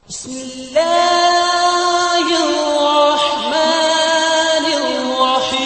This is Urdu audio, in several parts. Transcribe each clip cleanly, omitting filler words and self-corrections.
بسم الله الرحمن الرحيم.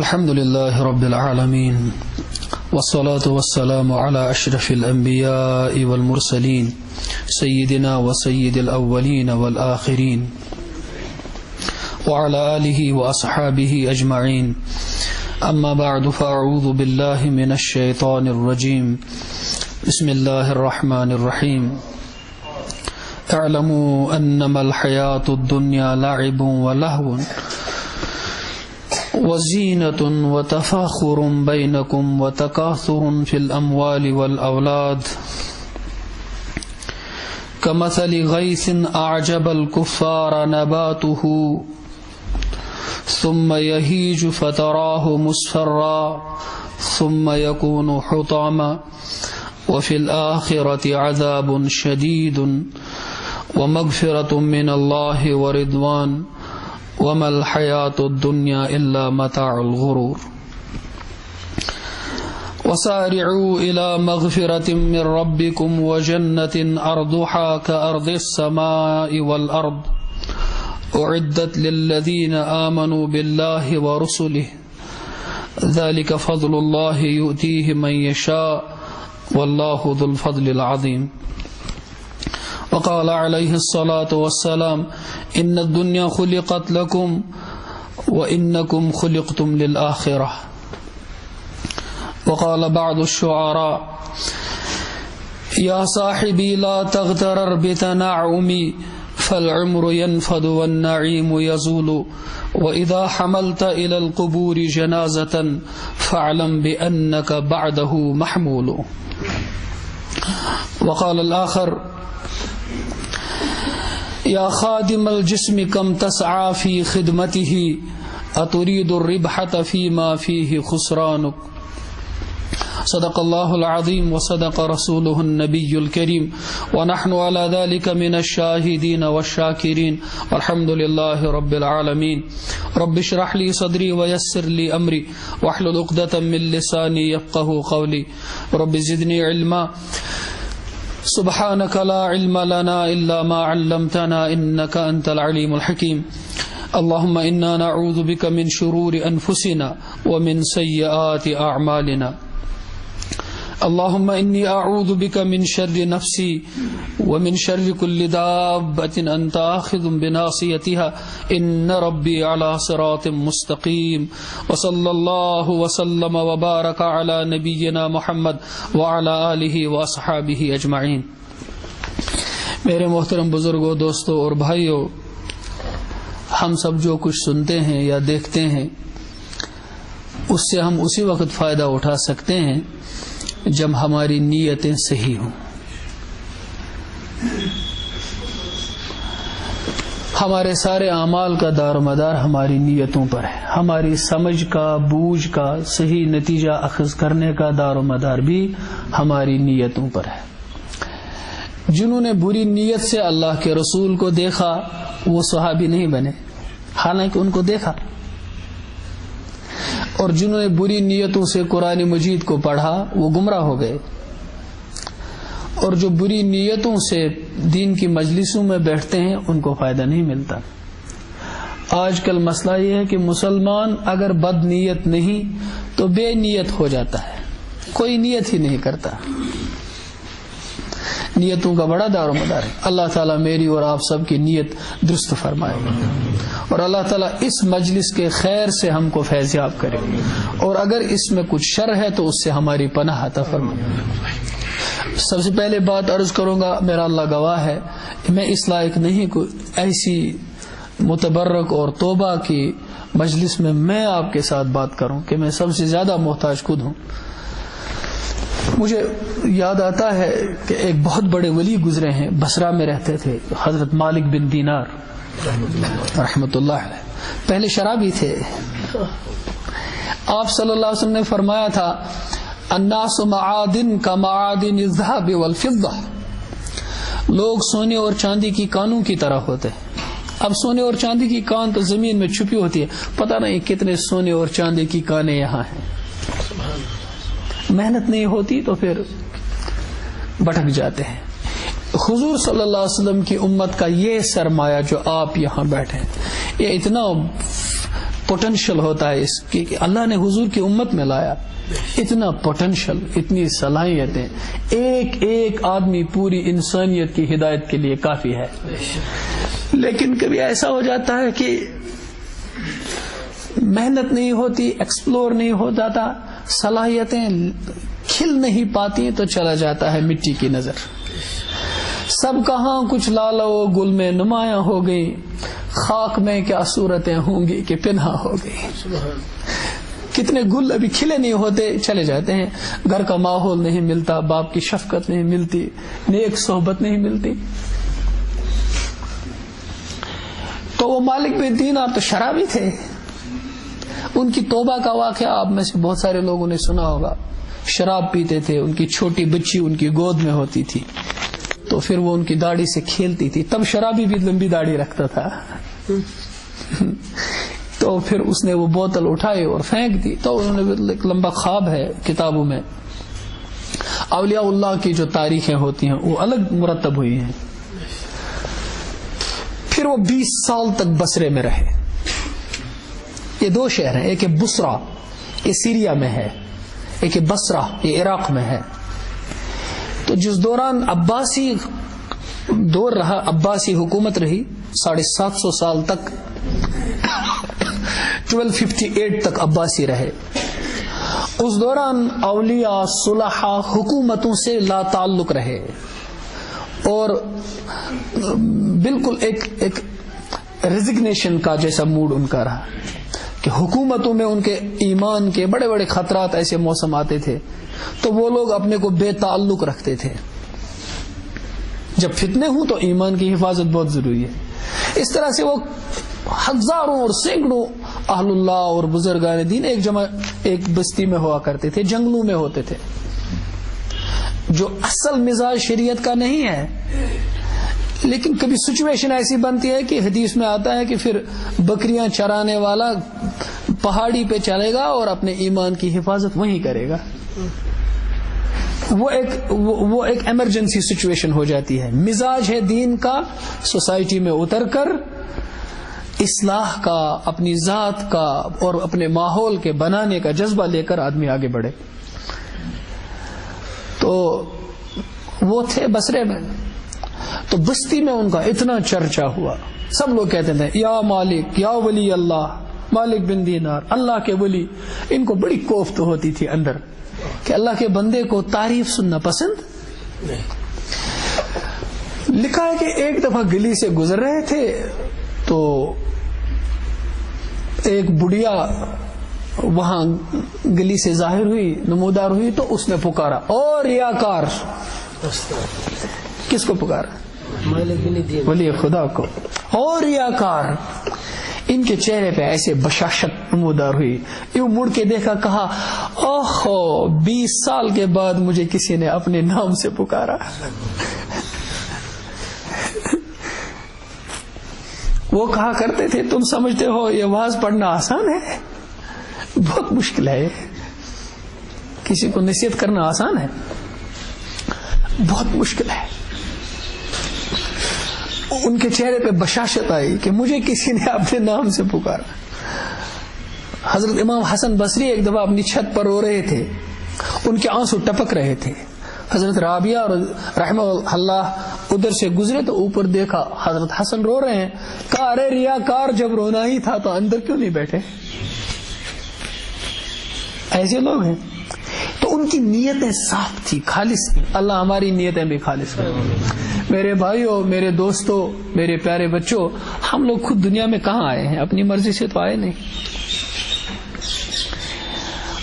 الحمد لله رب العالمين والصلاة والسلام على أشرف الأنبياء والمرسلين سيدنا وسيد الأولين والآخرين وعلى آله وأصحابه أجمعين. أما بعد فأعوذ بالله من الشيطان الرجيم. بسم الله الرحمن الرحيم. اعلموا أنما الحياة الدنيا لعب ولهو وزينة وتفاخر بينكم وتكاثر في الأموال والأولاد كمثل غيث أعجب الكفار نباته ثم يهيج فتراه مصفرا ثم يكون حطاما وفي الآخرة عذاب شديد ومغفرة من الله ورضوان وما الحياة الدنيا إلا متاع الغرور. وسارعوا إلى مغفرة من ربكم وجنة أرضها كأرض السماء والأرض أعدت للذين آمنوا بالله ورسله ذلك فضل الله يؤتيه من يشاء والله ذو الفضل العظيم. وقال عليه الصلاة والسلام إن الدنيا خلقت لكم وإنكم خلقتم للآخرة. وقال بعض الشعراء يا صاحبي لا تغترر بتنعمي فالعمر ينفد والنعيم يزول وإذا حملت إلى القبور جنازة فاعلم بأنك بعده محمول. وقال الآخر يا خادم الجسم كم تسعى في خدمته أتريد الربحة فيما فيه خسرانك. صدق الله العظيم وصدق رسوله النبي الكريم ونحن على ذلك من الشاهدين والشاكرين والحمد لله رب العالمين. رب اشرح لي صدري ويسر لي أمري واحلل عقدة من لساني يفقهوا قولي. رب زدني علما سبحانك لا علم لنا إلا ما علمتنا إنك أنت العليم الحكيم. اللهم إنا نعوذ بك من شرور أنفسنا ومن سيئات أعمالنا. اللهم إني أعوذ بك من شر نفسي ومن شر كل دابة أنت آخذ بناصيتها إن ربي على صراط مستقيم. وصلى الله وسلم وبارك على نبينا محمد وعلى آله وأصحابه أجمعين. میرے محترم بزرگوں، دوستوں اور بھائیوں، ہم سب جو کچھ سنتے ہیں یا دیکھتے ہیں اس سے ہم اسی وقت فائدہ اٹھا سکتے ہیں جب ہماری نیتیں صحیح ہوں. ہمارے سارے اعمال کا دار و مدار ہماری نیتوں پر ہے. ہماری سمجھ کا، بوجھ کا، صحیح نتیجہ اخذ کرنے کا دار و مدار بھی ہماری نیتوں پر ہے. جنہوں نے بری نیت سے اللہ کے رسول کو دیکھا وہ صحابی نہیں بنے، حالانکہ ان کو دیکھا. اور جنہوں نے بری نیتوں سے قرآن مجید کو پڑھا وہ گمراہ ہو گئے. اور جو بری نیتوں سے دین کی مجلسوں میں بیٹھتے ہیں ان کو فائدہ نہیں ملتا. آج کل مسئلہ یہ ہے کہ مسلمان اگر بد نیت نہیں تو بے نیت ہو جاتا ہے، کوئی نیت ہی نہیں کرتا. نیتوں کا بڑا دار و مدار ہے. اللہ تعالیٰ میری اور آپ سب کی نیت درست فرمائے اور اللہ تعالیٰ اس مجلس کے خیر سے ہم کو فیضیاب کرے اور اگر اس میں کچھ شر ہے تو اس سے ہماری پناہ عطا فرمائے. سب سے پہلے بات عرض کروں گا، میرا اللہ گواہ ہے، میں اس لائق نہیں کوئی ایسی متبرک اور توبہ کی مجلس میں آپ کے ساتھ بات کروں کہ میں سب سے زیادہ محتاج خود ہوں. مجھے یاد آتا ہے کہ ایک بہت بڑے ولی گزرے ہیں، بصرہ میں رہتے تھے، حضرت مالک بن دینار رحمۃ اللہ علیہ. پہلے شرابی تھے. آپ صلی اللہ علیہ وسلم نے فرمایا تھا الناس معادن کا معادن الذهب والفضہ، لوگ سونے اور چاندی کی کانوں کی طرح ہوتے ہیں. اب سونے اور چاندی کی کان تو زمین میں چھپی ہوتی ہے، پتہ نہیں کتنے سونے اور چاندی کی کانیں یہاں ہیں. محنت نہیں ہوتی تو پھر بھٹک جاتے ہیں. حضور صلی اللہ علیہ وسلم کی امت کا یہ سرمایہ جو آپ یہاں بیٹھے ہیں، یہ اتنا پوٹینشل ہوتا ہے اس کی کہ اللہ نے حضور کی امت میں لایا. اتنا پوٹینشل، اتنی صلاحیتیں، ایک ایک آدمی پوری انسانیت کی ہدایت کے لیے کافی ہے. لیکن کبھی ایسا ہو جاتا ہے کہ محنت نہیں ہوتی، ایکسپلور نہیں ہو جاتا، صلاحیتیں کھل نہیں پاتی تو چلا جاتا ہے مٹی کی نظر. سب کہاں کچھ لالہ و گل میں نمایاں ہو گئی، خاک میں کیا صورتیں ہوں گی کہ پنہا ہو گئی. کتنے گل ابھی کھلے نہیں ہوتے، چلے جاتے ہیں. گھر کا ماحول نہیں ملتا، باپ کی شفقت نہیں ملتی، نیک صحبت نہیں ملتی. تو وہ مالک بن دینار تو شرابی تھے. ان کی توبہ کا واقعہ آپ میں سے بہت سارے لوگوں نے سنا ہوگا. شراب پیتے تھے، ان کی چھوٹی بچی ان کی گود میں ہوتی تھی تو پھر وہ ان کی داڑھی سے کھیلتی تھی. تب شرابی بھی لمبی داڑھی رکھتا تھا. تو پھر اس نے وہ بوتل اٹھائی اور پھینک دی. تو انہوں نے ایک لمبا خواب ہے کتابوں میں، اولیاء اللہ کی جو تاریخیں ہوتی ہیں وہ الگ مرتب ہوئی ہیں. پھر وہ 20 سال تک بصرے میں رہے. یہ دو شہر ہیں، ایک بصرہ یہ سیریا میں ہے، ایک بصرہ یہ عراق میں ہے. تو جس دوران عباسی دور رہا، عباسی حکومت رہی 750 سال تک، 1258 تک عباسی رہے. اس دوران اولیاء صلحاء حکومتوں سے لا تعلق رہے اور بالکل ایک ریزگنیشن کا جیسا موڈ ان کا رہا کہ حکومتوں میں ان کے ایمان کے بڑے بڑے خطرات، ایسے موسم آتے تھے تو وہ لوگ اپنے کو بے تعلق رکھتے تھے. جب فتنے ہوں تو ایمان کی حفاظت بہت ضروری ہے. اس طرح سے وہ ہزاروں اور سینکڑوں اہل اللہ اور بزرگان دین ایک بستی میں ہوا کرتے تھے، جنگلوں میں ہوتے تھے. جو اصل مزاج شریعت کا نہیں ہے، لیکن کبھی سچویشن ایسی بنتی ہے کہ حدیث میں آتا ہے کہ پھر بکریاں چرانے والا پہاڑی پہ چلے گا اور اپنے ایمان کی حفاظت وہیں کرے گا. وہ ایک ایمرجنسی سچویشن ہو جاتی ہے. مزاج ہے دین کا سوسائٹی میں اتر کر اصلاح کا، اپنی ذات کا اور اپنے ماحول کے بنانے کا جذبہ لے کر آدمی آگے بڑھے. تو وہ تھے بصرے میں. تو بستی میں ان کا اتنا چرچا ہوا، سب لوگ کہتے تھے یا مالک، یا ولی اللہ، مالک بن دینار، اللہ کے ولی. ان کو بڑی کوفت ہوتی تھی اندر کہ اللہ کے بندے کو تعریف سننا پسند. لکھا ہے کہ ایک دفعہ گلی سے گزر رہے تھے تو ایک بڑھیا وہاں گلی سے ظاہر ہوئی، نمودار ہوئی، تو اس نے پکارا اور ریاکار. کس کو پکارا؟ ولی خدا کو. اور ریاکار. ان کے چہرے پہ ایسے بشاشت نمودار ہوئی. یوں مڑ کے دیکھا، کہا اوہو 20 سال کے بعد مجھے کسی نے اپنے نام سے پکارا. وہ کہا کرتے تھے تم سمجھتے ہو یہ واز پڑھنا آسان ہے؟ بہت مشکل ہے. کسی کو نصیحت کرنا آسان ہے؟ بہت مشکل ہے. ان کے چہرے پہ بشاشت آئی کہ مجھے کسی نے اپنے نام سے پکارا. حضرت امام حسن بصری ایک دفعہ اپنی چھت پر رو رہے تھے، ان کے آنسو ٹپک رہے تھے. حضرت رابعہ اور رحمہ اللہ ادھر سے گزرے تو اوپر دیکھا حضرت حسن رو رہے ہیں. کہا ارے ریاکار، جب رونا ہی تھا تو اندر کیوں نہیں بیٹھے؟ ایسے لوگ ہیں. تو ان کی نیتیں صاف تھی، خالص تھی. اللہ ہماری نیتیں بھی خالص کرے. میرے بھائیوں، میرے دوستوں، میرے پیارے بچوں، ہم لوگ خود دنیا میں کہاں آئے ہیں؟ اپنی مرضی سے تو آئے نہیں.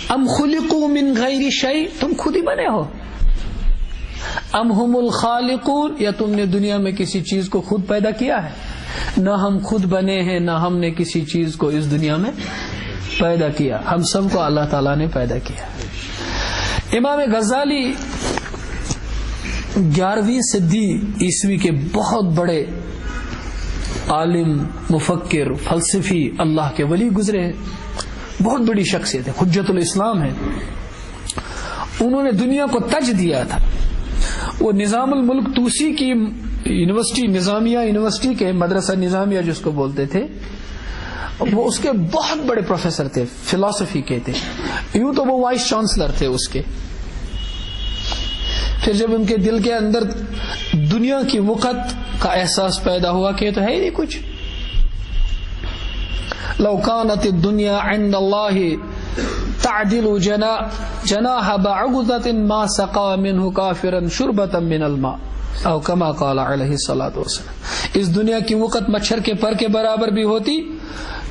ام خلقوا من غیر شیء، تم خود ہی بنے ہو. ام ہم الخالقون، یا تم نے دنیا میں کسی چیز کو خود پیدا کیا ہے؟ نہ ہم خود بنے ہیں، نہ ہم نے کسی چیز کو اس دنیا میں پیدا کیا. ہم سب کو اللہ تعالیٰ نے پیدا کیا. امام غزالی 11ویں صدی عیسوی کے بہت بڑے عالم، مفکر، فلسفی، اللہ کے ولی گزرے ہیں. بہت بڑی شخصیت ہے، حجت الاسلام ہے. انہوں نے دنیا کو تج دیا تھا. وہ نظام الملک توسی کی یونیورسٹی، نظامیہ یونیورسٹی کے مدرسہ نظامیہ جس کو بولتے تھے، وہ اس کے بہت بڑے پروفیسر تھے، فلسفی کے تھے. یوں تو وہ وائس چانسلر تھے اس کے. پھر جب ان کے دل کے اندر دنیا کی وقت کا احساس پیدا ہوا کہ یہ تو ہے ہی نہیں کچھ. لو كانت الدنيا عند الله تعدل جناح بعوضة ما سقى منه كافرا شربة من الماء او كما قال عليه الصلاة والسلام. اس دنیا کی وقت مچھر کے پر کے برابر بھی ہوتی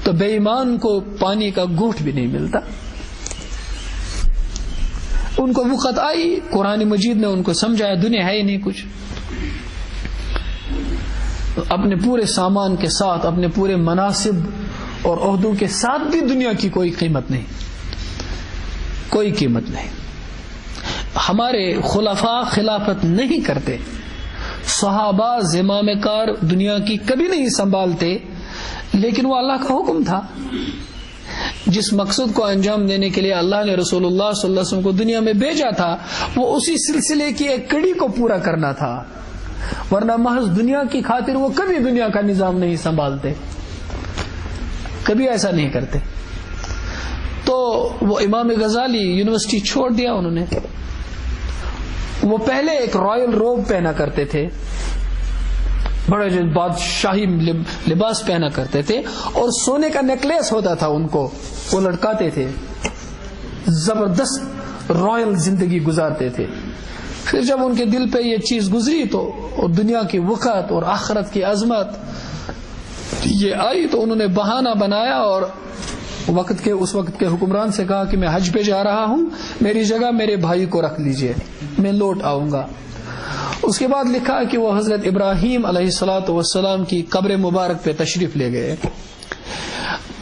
تو بے ایمان کو پانی کا گھونٹ بھی نہیں ملتا. ان کو وقت آئی، قرآن مجید نے ان کو سمجھایا دنیا ہے ہی نہیں کچھ. اپنے پورے سامان کے ساتھ، اپنے پورے مناصب اور عہدوں کے ساتھ بھی دنیا کی کوئی قیمت نہیں، کوئی قیمت نہیں. ہمارے خلفاء خلافت نہیں کرتے، صحابہ زمام کار دنیا کی کبھی نہیں سنبھالتے، لیکن وہ اللہ کا حکم تھا. جس مقصد کو انجام دینے کے لیے اللہ نے رسول اللہ صلی اللہ علیہ وسلم کو دنیا میں بھیجا تھا، وہ اسی سلسلے کی ایک کڑی کو پورا کرنا تھا. ورنہ محض دنیا کی خاطر وہ کبھی دنیا کا نظام نہیں سنبھالتے، کبھی ایسا نہیں کرتے. تو وہ امام غزالی یونیورسٹی چھوڑ دیا انہوں نے. وہ پہلے ایک رائل روب پہنا کرتے تھے، بڑے جو بادشاہی لباس پہنا کرتے تھے، اور سونے کا نیکلیس ہوتا تھا ان کو، وہ لٹکاتے تھے. زبردست رائل زندگی گزارتے تھے. پھر جب ان کے دل پہ یہ چیز گزری تو دنیا کی وقت اور آخرت کی عظمت یہ آئی، تو انہوں نے بہانہ بنایا اور اس وقت کے حکمران سے کہا کہ میں حج پہ جا رہا ہوں، میری جگہ میرے بھائی کو رکھ لیجئے، میں لوٹ آؤں گا. اس کے بعد لکھا کہ وہ حضرت ابراہیم علیہ الصلوۃ والسلام کی قبر مبارک پہ تشریف لے گئے.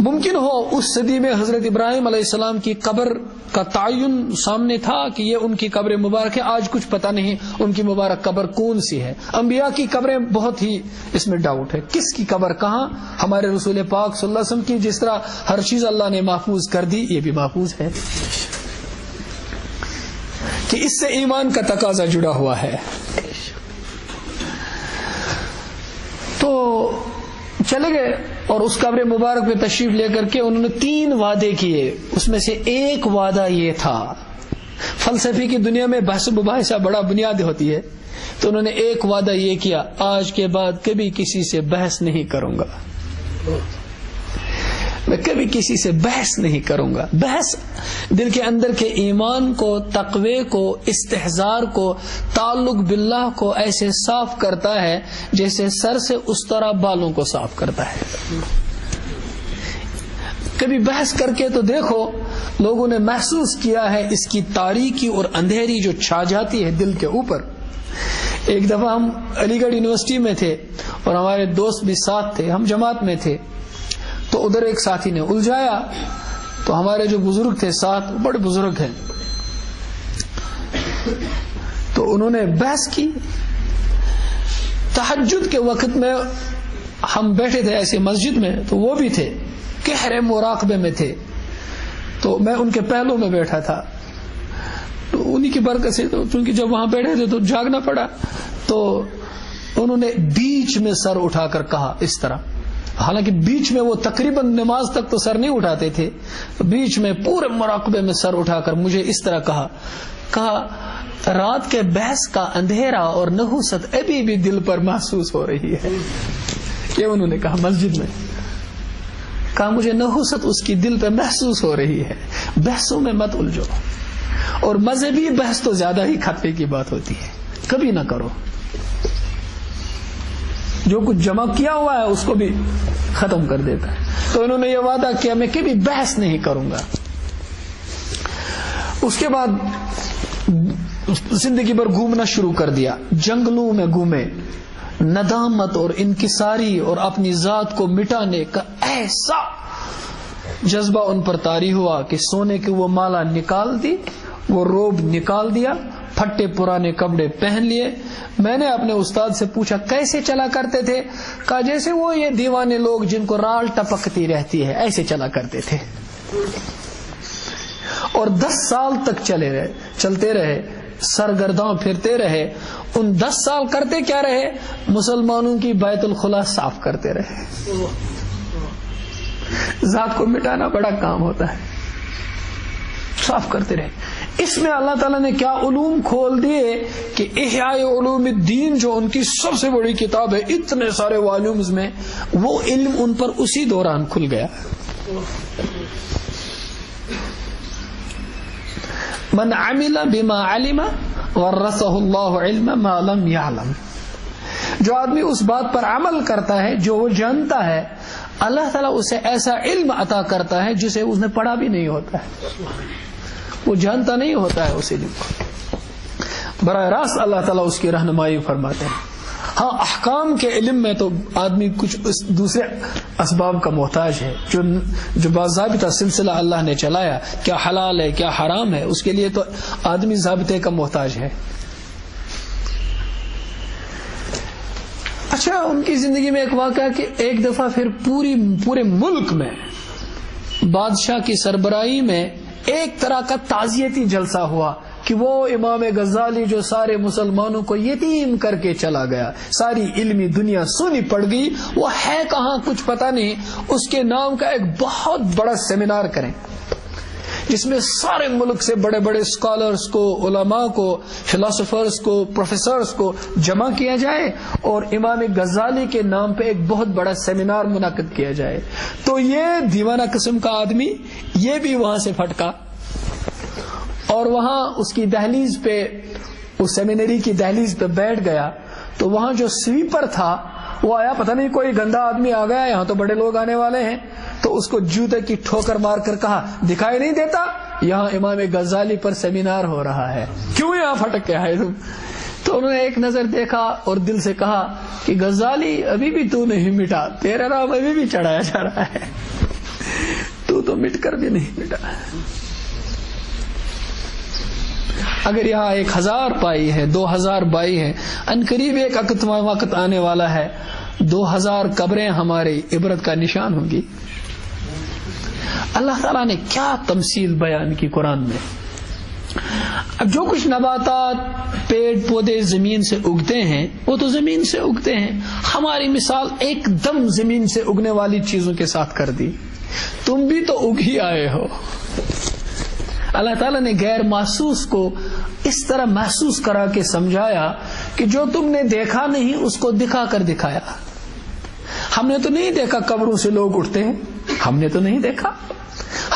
ممکن ہو اس صدی میں حضرت ابراہیم علیہ السلام کی قبر کا تعین سامنے تھا کہ یہ ان کی قبر مبارک ہے. آج کچھ پتہ نہیں ان کی مبارک قبر کون سی ہے. انبیاء کی قبریں بہت ہی اس میں ڈاؤٹ ہے، کس کی قبر کہاں. ہمارے رسول پاک صلی اللہ علیہ وسلم کی جس طرح ہر چیز اللہ نے محفوظ کر دی، یہ بھی محفوظ ہے کہ اس سے ایمان کا تقاضا جڑا ہوا ہے. تو چلے گئے اور اس قبر مبارک پہ تشریف لے کر کے انہوں نے 3 وعدے کیے. اس میں سے ایک وعدہ یہ تھا، فلسفے کی دنیا میں بحث مباحثہ بڑا بنیاد ہوتی ہے، تو انہوں نے ایک وعدہ یہ کیا، آج کے بعد کبھی کسی سے بحث نہیں کروں گا، میں کبھی کسی سے بحث نہیں کروں گا. بحث دل کے اندر کے ایمان کو، تقوی کو، استحضار کو، تعلق باللہ کو ایسے صاف کرتا ہے جیسے سر سے اس طرح بالوں کو صاف کرتا ہے. کبھی بحث کر کے تو دیکھو، لوگوں نے محسوس کیا ہے اس کی تاریکی اور اندھیری جو چھا جاتی ہے دل کے اوپر. ایک دفعہ ہم علی گڑھ یونیورسٹی میں تھے اور ہمارے دوست بھی ساتھ تھے، ہم جماعت میں تھے. تو ادھر ایک ساتھی نے الجھایا، تو ہمارے جو بزرگ تھے ساتھ، بڑے بزرگ ہیں، تو انہوں نے بحث کی. تہجد کے وقت میں ہم بیٹھے تھے ایسے مسجد میں، تو وہ بھی تھے، گہرے مراقبے میں تھے. تو میں ان کے پہلو میں بیٹھا تھا، تو انہی کی برکت سے چونکہ جب وہاں بیٹھے تھے تو جاگنا پڑا. تو انہوں نے بیچ میں سر اٹھا کر کہا اس طرح، حالانکہ بیچ میں وہ تقریباً نماز تک تو سر نہیں اٹھاتے تھے، بیچ میں پورے مراقبے میں سر اٹھا کر مجھے اس طرح کہا رات کے بحث کا اندھیرا اور نحوست ابھی بھی دل پر محسوس ہو رہی ہے. یہ انہوں نے کہا مسجد میں، کہا مجھے نحوست اس کی دل پہ محسوس ہو رہی ہے. بحثوں میں مت الجھو، اور مذہبی بحث تو زیادہ ہی خطرے کی بات ہوتی ہے، کبھی نہ کرو. جو کچھ جمع کیا ہوا ہے اس کو بھی ختم کر دیتا ہے. تو انہوں نے یہ وعدہ کیا میں کبھی بحث نہیں کروں گا. اس کے بعد زندگی بھر گھومنا شروع کر دیا, جنگلوں میں گھومے. ندامت اور انکساری اور اپنی ذات کو مٹانے کا ایسا جذبہ ان پر طاری ہوا کہ سونے کی وہ مالا نکال دی, وہ روب نکال دیا, پھٹے پرانے کپڑے پہن لیے. میں نے اپنے استاد سے پوچھا کیسے چلا کرتے تھے؟ کہا جیسے وہ یہ دیوانے لوگ جن کو رال ٹپکتی رہتی ہے ایسے چلا کرتے تھے. اور 10 سال تک چلتے رہے, سرگرداں پھرتے رہے. ان 10 سال کرتے کیا رہے؟ مسلمانوں کی بیت الخلا صاف کرتے رہے. ذات کو مٹانا بڑا کام ہوتا ہے, صاف کرتے رہے. اس میں اللہ تعالیٰ نے کیا علوم کھول دیے کہ احیاء علوم الدین جو ان کی سب سے بڑی کتاب ہے, اتنے سارے والیومز میں, وہ علم ان پر اسی دوران کھل گیا. من عمل بما علم ورثه اللہ علم ما لم يعلم. جو آدمی اس بات پر عمل کرتا ہے جو وہ جانتا ہے, اللہ تعالیٰ اسے ایسا علم عطا کرتا ہے جسے اس نے پڑھا بھی نہیں ہوتا ہے, وہ جانتا نہیں ہوتا ہے اس علم کو. براہ راست اللہ تعالیٰ اس کی رہنمائی فرماتے ہیں. ہاں احکام کے علم میں تو آدمی کچھ دوسرے اسباب کا محتاج ہے جو باضابطہ سلسلہ اللہ نے چلایا, کیا حلال ہے کیا حرام ہے, اس کے لیے تو آدمی ضابطے کا محتاج ہے. اچھا, ان کی زندگی میں ایک واقعہ کہ ایک دفعہ پھر پورے ملک میں بادشاہ کی سربراہی میں ایک طرح کا تعزیتی جلسہ ہوا کہ وہ امام غزالی جو سارے مسلمانوں کو یتیم کر کے چلا گیا, ساری علمی دنیا سونی پڑ گئی, وہ ہے کہاں کچھ پتہ نہیں. اس کے نام کا ایک بہت بڑا سیمینار کریں جس میں سارے ملک سے بڑے بڑے اسکالرز کو, علماء کو, فلاسفرز کو, پروفیسرز کو جمع کیا جائے اور امام غزالی کے نام پہ ایک بہت بڑا سیمینار منعقد کیا جائے. تو یہ دیوانہ قسم کا آدمی یہ بھی وہاں سے پھٹکا اور وہاں اس کی دہلیز پہ, اس سیمینری کی دہلیز پہ بیٹھ گیا. تو وہاں جو سویپر تھا وہ آیا, پتہ نہیں کوئی گندا آدمی آ گیا, یہاں تو بڑے لوگ آنے والے ہیں. تو اس کو جوتے کی ٹھوکر مار کر کہا دکھائی نہیں دیتا یہاں امام غزالی پر سیمینار ہو رہا ہے, کیوں یہاں پھٹک کے آئے تم؟ تو انہوں نے ایک نظر دیکھا اور دل سے کہا کہ غزالی ابھی بھی تو نہیں مٹا, تیرا نام ابھی بھی چڑھایا جا رہا ہے, تو مٹ کر بھی نہیں مٹا. اگر یہاں 1000 پائی ہے, 2000 بائی ہے, ان قریب ایک وقت آنے والا ہے 2000 قبریں ہماری عبرت کا نشان ہوں گی. اللہ تعالیٰ نے کیا تمثیل بیان کی قرآن میں. اب جو کچھ نباتات پیڑ پودے زمین سے اگتے ہیں وہ تو زمین سے اگتے ہیں, ہماری مثال ایک دم زمین سے اگنے والی چیزوں کے ساتھ کر دی. تم بھی تو اگ ہی آئے ہو. اللہ تعالیٰ نے غیر محسوس کو اس طرح محسوس کرا کے سمجھایا کہ جو تم نے دیکھا نہیں اس کو دکھا کر دکھایا. ہم نے تو نہیں دیکھا قبروں سے لوگ اٹھتے ہیں, ہم نے تو نہیں دیکھا.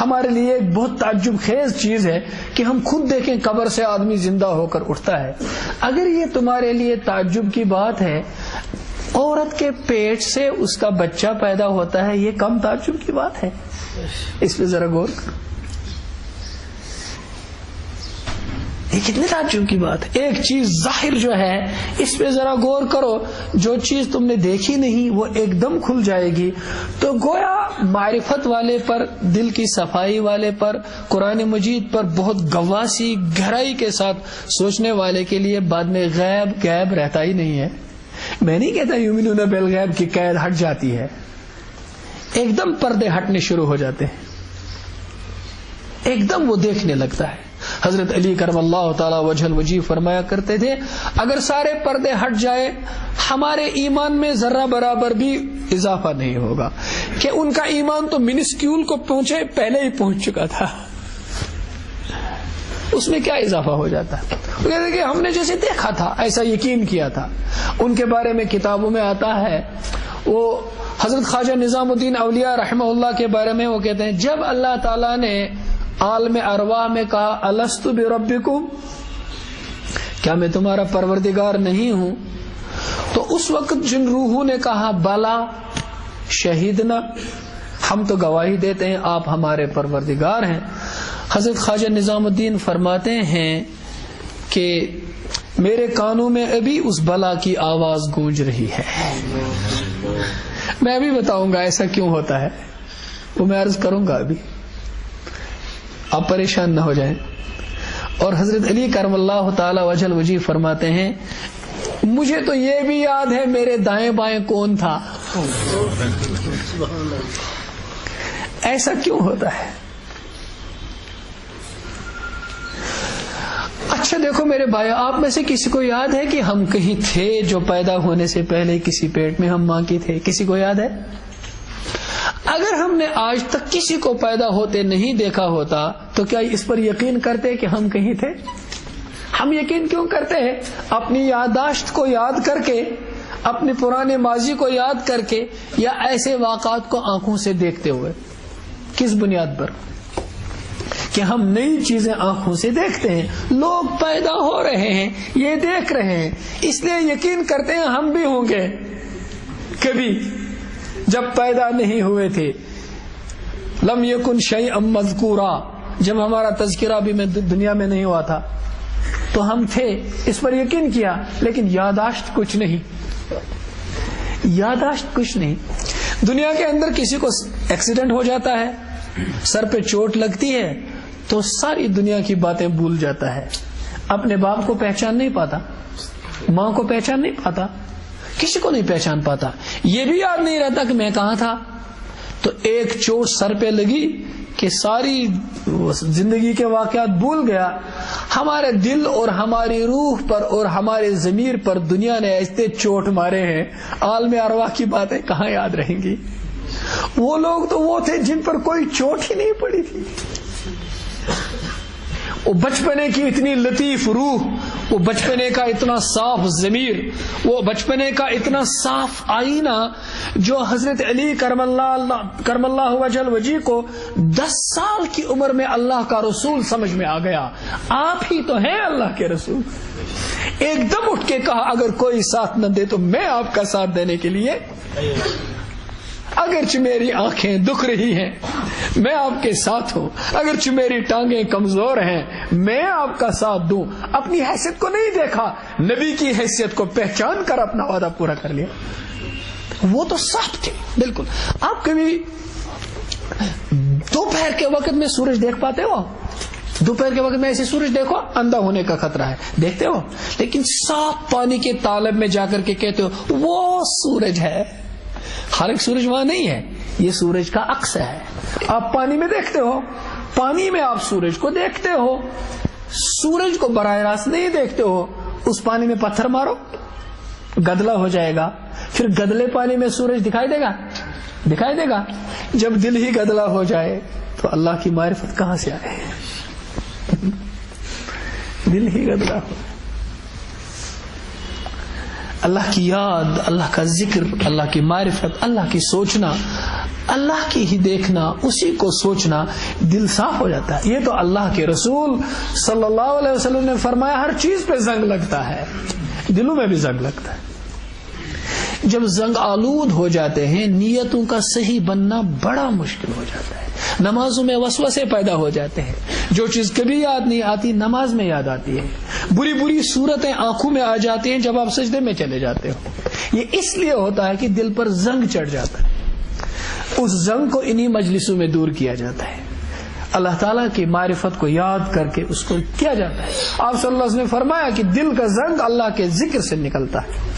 ہمارے لیے ایک بہت تعجب خیز چیز ہے کہ ہم خود دیکھیں قبر سے آدمی زندہ ہو کر اٹھتا ہے. اگر یہ تمہارے لیے تعجب کی بات ہے, عورت کے پیٹ سے اس کا بچہ پیدا ہوتا ہے, یہ کم تعجب کی بات ہے؟ اس پہ ذرا غور کرو, یہ کتنے تعجب کی بات ہے. ایک چیز ظاہر جو ہے اس پہ ذرا غور کرو, جو چیز تم نے دیکھی نہیں وہ ایک دم کھل جائے گی. تو گویا معرفت والے پر, دل کی صفائی والے پر, قرآن مجید پر بہت گواسی گہرائی کے ساتھ سوچنے والے کے لیے بعد میں غیب رہتا ہی نہیں ہے. میں نہیں کہتا یؤمنون بالغیب کی قید ہٹ جاتی ہے, ایک دم پردے ہٹنے شروع ہو جاتے ہیں, ایک دم وہ دیکھنے لگتا ہے. حضرت علی کرم اللہ تعالی وجہ الوجیہ فرمایا کرتے تھے اگر سارے پردے ہٹ جائے ہمارے ایمان میں ذرہ برابر بھی اضافہ نہیں ہوگا, کہ ان کا ایمان تو منسکیول کو پہنچے پہلے ہی پہنچ چکا تھا, اس میں کیا اضافہ ہو جاتا ہے. کہتے کہ ہم نے جیسے دیکھا تھا ایسا یقین کیا تھا. ان کے بارے میں کتابوں میں آتا ہے, وہ حضرت خواجہ نظام الدین اولیاء رحمہ اللہ کے بارے میں وہ کہتے ہیں جب اللہ تعالیٰ نے عالم ارواح میں کہا الست بربکم, کیا میں تمہارا پروردگار نہیں ہوں, تو تو اس وقت جن روحوں نے کہا بلا شہیدنا، ہم تو گواہی دیتے ہیں آپ ہمارے پروردگار ہیں، حضرت خواجہ نظام الدین فرماتے ہیں کہ میرے کانوں میں ابھی اس بلا کی آواز گونج رہی ہے۔ میں ابھی بتاؤں گا ایسا کیوں ہوتا ہے، وہ میں عرض کروں گا ابھی، آپ پریشان نہ ہو جائیں۔ اور حضرت علی کرم اللہ تعالی وجہ الوجہ فرماتے ہیں مجھے تو یہ بھی یاد ہے میرے دائیں بائیں کون تھا۔ ایسا کیوں ہوتا ہے؟ اچھا دیکھو میرے بھائی، آپ میں سے کسی کو یاد ہے کہ ہم کہیں تھے جو پیدا ہونے سے پہلے کسی پیٹ میں ہم ماں کی تھے؟ کسی کو یاد ہے؟ اگر ہم نے آج تک کسی کو پیدا ہوتے نہیں دیکھا ہوتا تو کیا اس پر یقین کرتے کہ ہم کہیں تھے؟ ہم یقین کیوں کرتے ہیں؟ اپنی یادداشت کو یاد کر کے، اپنے پرانے ماضی کو یاد کر کے، یا ایسے واقعات کو آنکھوں سے دیکھتے ہوئے؟ کس بنیاد پر؟ کہ ہم نئی چیزیں آنکھوں سے دیکھتے ہیں، لوگ پیدا ہو رہے ہیں یہ دیکھ رہے ہیں، اس لیے یقین کرتے ہیں ہم بھی ہوں گے کبھی جب پیدا نہیں ہوئے تھے۔ لم یکن شیئا مذکورا، جب ہمارا تذکرہ بھی دنیا میں نہیں ہوا تھا تو ہم تھے، اس پر یقین کیا، لیکن یادداشت کچھ نہیں، یادداشت کچھ نہیں۔ دنیا کے اندر کسی کو ایکسیڈنٹ ہو جاتا ہے، سر پہ چوٹ لگتی ہے تو ساری دنیا کی باتیں بھول جاتا ہے، اپنے باپ کو پہچان نہیں پاتا، ماں کو پہچان نہیں پاتا، کسی کو نہیں پہچان پاتا، یہ بھی یاد نہیں رہتا کہ میں کہاں تھا۔ تو ایک چوٹ سر پہ لگی کہ ساری زندگی کے واقعات بھول گیا۔ ہمارے دل اور ہماری روح پر اور ہمارے ضمیر پر دنیا نے ایسے چوٹ مارے ہیں، عالم ارواح کی باتیں کہاں یاد رہیں گی؟ وہ لوگ تو وہ تھے جن پر کوئی چوٹ ہی نہیں پڑی تھی۔ وہ بچپنے کی اتنی لطیف روح، وہ بچپنے کا اتنا صاف ضمیر، وہ بچپنے کا اتنا صاف آئینہ جو حضرت علی کرم اللہ وجہ الوجہ کو 10 سال کی عمر میں اللہ کا رسول سمجھ میں آ گیا، آپ ہی تو ہیں اللہ کے رسول۔ ایک دم اٹھ کے کہا اگر کوئی ساتھ نہ دے تو میں آپ کا ساتھ دینے کے لیے، اگرچہ میری آنکھیں دکھ رہی ہیں میں آپ کے ساتھ ہوں، اگرچہ میری ٹانگیں کمزور ہیں میں آپ کا ساتھ دوں۔ اپنی حیثیت کو نہیں دیکھا، نبی کی حیثیت کو پہچان کر اپنا وعدہ پورا کر لیا۔ وہ تو صاف تھے بالکل۔ آپ کبھی دوپہر کے وقت میں سورج دیکھ پاتے ہو؟ دوپہر کے وقت میں ایسے سورج دیکھو، اندھا ہونے کا خطرہ ہے، دیکھتے ہو؟ لیکن صاف پانی کے تالاب میں جا کر کے کہتے ہو وہ سورج ہے، حالانکہ سورج وہاں نہیں ہے، یہ سورج کا عکس ہے۔ آپ پانی میں دیکھتے ہو، پانی میں آپ سورج کو دیکھتے ہو، سورج کو براہ راست نہیں دیکھتے ہو۔ اس پانی میں پتھر مارو گدلا ہو جائے گا، پھر گدلے پانی میں سورج دکھائی دے گا؟ دکھائی دے گا؟ جب دل ہی گدلا ہو جائے تو اللہ کی معرفت کہاں سے آئے؟ دل ہی گدلا ہو، اللہ کی یاد، اللہ کا ذکر، اللہ کی معرفت، اللہ کی سوچنا، اللہ کی ہی دیکھنا، اسی کو سوچنا، دل صاف ہو جاتا ہے۔ یہ تو اللہ کے رسول صلی اللہ علیہ وسلم نے فرمایا ہر چیز پہ زنگ لگتا ہے، دلوں میں بھی زنگ لگتا ہے۔ جب زنگ آلود ہو جاتے ہیں نیتوں کا صحیح بننا بڑا مشکل ہو جاتا ہے، نمازوں میں وسوسے پیدا ہو جاتے ہیں، جو چیز کبھی یاد نہیں آتی نماز میں یاد آتی ہے، بری بری صورتیں آنکھوں میں آ جاتی ہیں جب آپ سجدے میں چلے جاتے ہو۔ یہ اس لیے ہوتا ہے کہ دل پر زنگ چڑھ جاتا ہے، اس زنگ کو انہی مجلسوں میں دور کیا جاتا ہے، اللہ تعالیٰ کی معرفت کو یاد کر کے اس کو کیا جاتا ہے۔ آپ صلی اللہ علیہ وسلم نے فرمایا کہ دل کا زنگ اللہ کے ذکر سے نکلتا ہے۔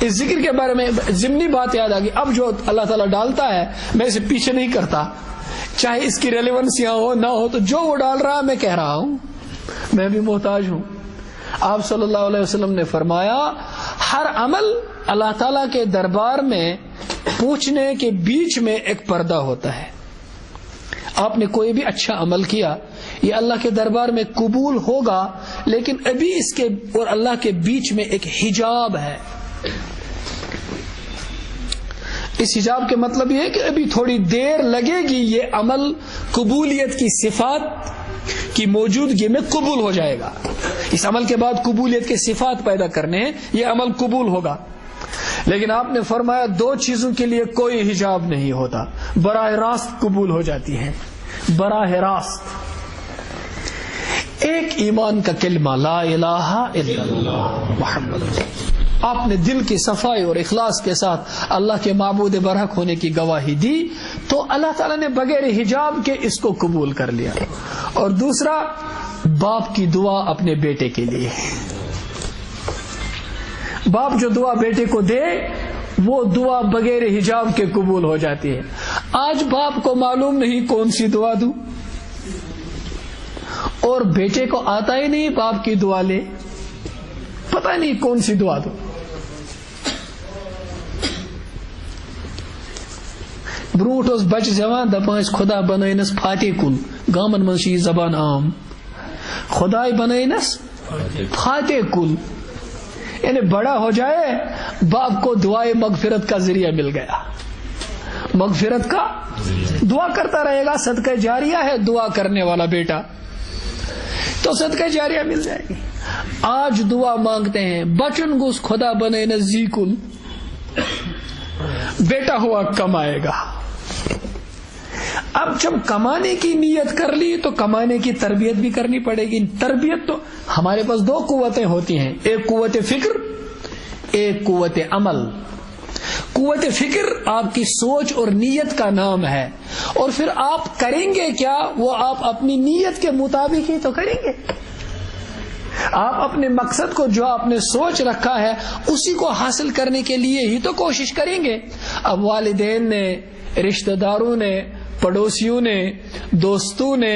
اس ذکر کے بارے میں ضمنی بات یاد آ گئی، اب جو اللہ تعالیٰ ڈالتا ہے میں اسے پیچھے نہیں کرتا، چاہے اس کی ریلیونس یہاں ہو نہ ہو، تو جو وہ ڈال رہا ہے میں کہہ رہا ہوں، میں بھی محتاج ہوں۔ آپ صلی اللہ علیہ وسلم نے فرمایا ہر عمل اللہ تعالیٰ کے دربار میں پوچھنے کے بیچ میں ایک پردہ ہوتا ہے۔ آپ نے کوئی بھی اچھا عمل کیا، یہ اللہ کے دربار میں قبول ہوگا، لیکن ابھی اس کے اور اللہ کے بیچ میں ایک حجاب ہے۔ اس حجاب کے مطلب یہ ہے کہ ابھی تھوڑی دیر لگے گی، یہ عمل قبولیت کی صفات کی موجودگی میں قبول ہو جائے گا، اس عمل کے بعد قبولیت کے صفات پیدا کرنے ہیں، یہ عمل قبول ہوگا. لیکن آپ نے فرمایا 2 چیزوں کے لیے کوئی حجاب نہیں ہوتا، براہ راست قبول ہو جاتی ہیں، براہ راست. ایک ایمان کا کلمہ لا الہ الا اللہ محمد رسول اللہ، آپ نے دل کی صفائی اور اخلاص کے ساتھ اللہ کے معبود برحق ہونے کی گواہی دی تو اللہ تعالیٰ نے بغیر حجاب کے اس کو قبول کر لیا. اور دوسرا، باپ کی دعا اپنے بیٹے کے لیے، باپ جو دعا بیٹے کو دے وہ دعا بغیر حجاب کے قبول ہو جاتی ہے. آج باپ کو معلوم نہیں کون سی دعا دوں، اور بیٹے کو آتا ہی نہیں باپ کی دعا لے، پتہ نہیں کون سی دعا دوں. برونٹ اس بچ زبان دپان خدا بنائنس فاتح کن، گامن من یہ زبان عام، خدائے بنائنس فاتح کن، یعنی بڑا ہو جائے باپ کو دعائے مغفرت کا ذریعہ مل گیا، مغفرت کا دعا کرتا رہے گا. صدقہ جاریہ ہے دعا کرنے والا بیٹا، تو صدقہ جاریہ مل جائے گی. آج دعا مانگتے ہیں بچن گوس خدا بنے نزدیکل، بیٹا ہوا کمائے گا. اب جب کمانے کی نیت کر لی تو کمانے کی تربیت بھی کرنی پڑے گی. تربیت تو ہمارے پاس 2 قوتیں ہوتی ہیں، ایک قوت فکر، ایک قوت عمل. قوت فکر آپ کی سوچ اور نیت کا نام ہے، اور پھر آپ کریں گے کیا وہ آپ اپنی نیت کے مطابق ہی تو کریں گے. آپ اپنے مقصد کو جو آپ نے سوچ رکھا ہے اسی کو حاصل کرنے کے لیے ہی تو کوشش کریں گے. اب والدین نے، رشتہ داروں نے، پڑوسیوں نے، دوستوں نے،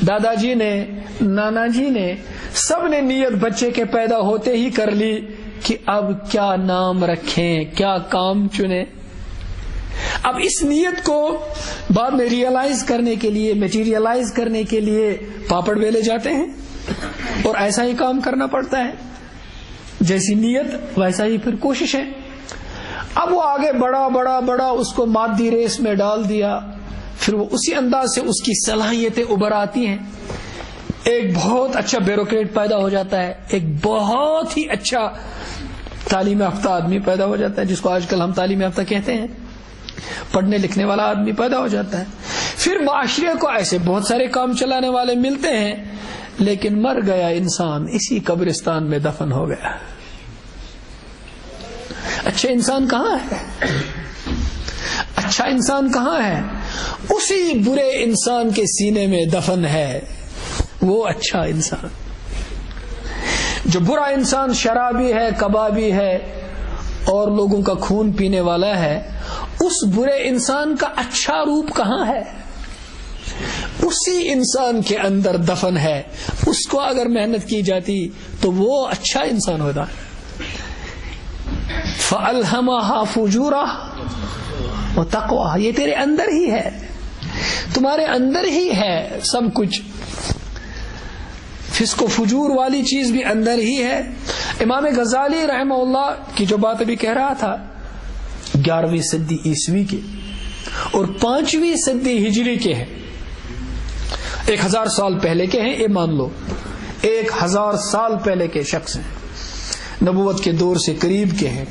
دادا جی نے، نانا جی نے، سب نے نیت بچے کے پیدا ہوتے ہی کر لی کہ اب کیا نام رکھیں، کیا کام چنیں. اب اس نیت کو بعد میں ریئلائز کرنے کے لیے، میٹیریلائز کرنے کے لیے پاپڑ بیلے جاتے ہیں اور ایسا ہی کام کرنا پڑتا ہے. جیسی نیت ویسا ہی پھر کوشش ہے. اب وہ آگے بڑا اس کو مادی ریس میں ڈال دیا، پھر وہ اسی انداز سے اس کی صلاحیتیں ابھر آتی ہیں. ایک بہت اچھا بیوروکریٹ پیدا ہو جاتا ہے، ایک بہت ہی اچھا تعلیم یافتہ آدمی پیدا ہو جاتا ہے، جس کو آج کل ہم تعلیم یافتہ کہتے ہیں، پڑھنے لکھنے والا آدمی پیدا ہو جاتا ہے. پھر معاشرے کو ایسے بہت سارے کام چلانے والے ملتے ہیں، لیکن مر گیا انسان اسی قبرستان میں دفن ہو گیا. اچھا انسان کہاں ہے؟ اچھا انسان کہاں ہے؟ اسی برے انسان کے سینے میں دفن ہے وہ اچھا انسان. جو برا انسان شرابی ہے، کبابی ہے اور لوگوں کا خون پینے والا ہے، اس برے انسان کا اچھا روپ کہاں ہے؟ اسی انسان کے اندر دفن ہے. اس کو اگر محنت کی جاتی تو وہ اچھا انسان ہوتا. فَأَلْهَمَهَا فُجُورَهَا وَتَقْوَاهَا، یہ تیرے اندر ہی ہے، تمہارے اندر ہی ہے سب کچھ. فسق و فجور والی چیز بھی اندر ہی ہے. امام غزالی رحمہ اللہ کی جو بات ابھی کہہ رہا تھا 11ویں صدی عیسوی کے اور 5ویں صدی ہجری کے ہیں، 1000 سال پہلے کے ہیں، یہ مان لو 1000 سال پہلے کے شخص ہیں، نبوت کے دور سے قریب کے ہیں.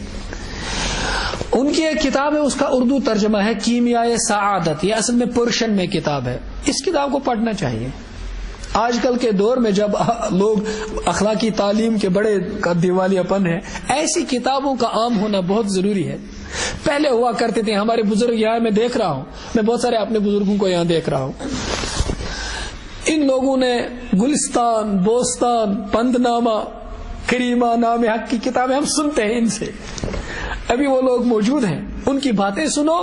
ان کی ایک کتاب ہے، اس کا اردو ترجمہ ہے کیمیائے سعادت. یہ اصل میں پرشین میں کتاب ہے. اس کتاب کو پڑھنا چاہیے. آج کل کے دور میں جب لوگ اخلاقی تعلیم کے بڑے دیوالیہ پن ہے، ایسی کتابوں کا عام ہونا بہت ضروری ہے. پہلے ہوا کرتے تھے ہمارے بزرگ، یہاں میں دیکھ رہا ہوں، میں بہت سارے اپنے بزرگوں کو یہاں دیکھ رہا ہوں، ان لوگوں نے گلستان، بوستان، پندنامہ، کریمہ نام حق کی کتابیں ہم سنتے ہیں ان سے. ابھی وہ لوگ موجود ہیں، ان کی باتیں سنو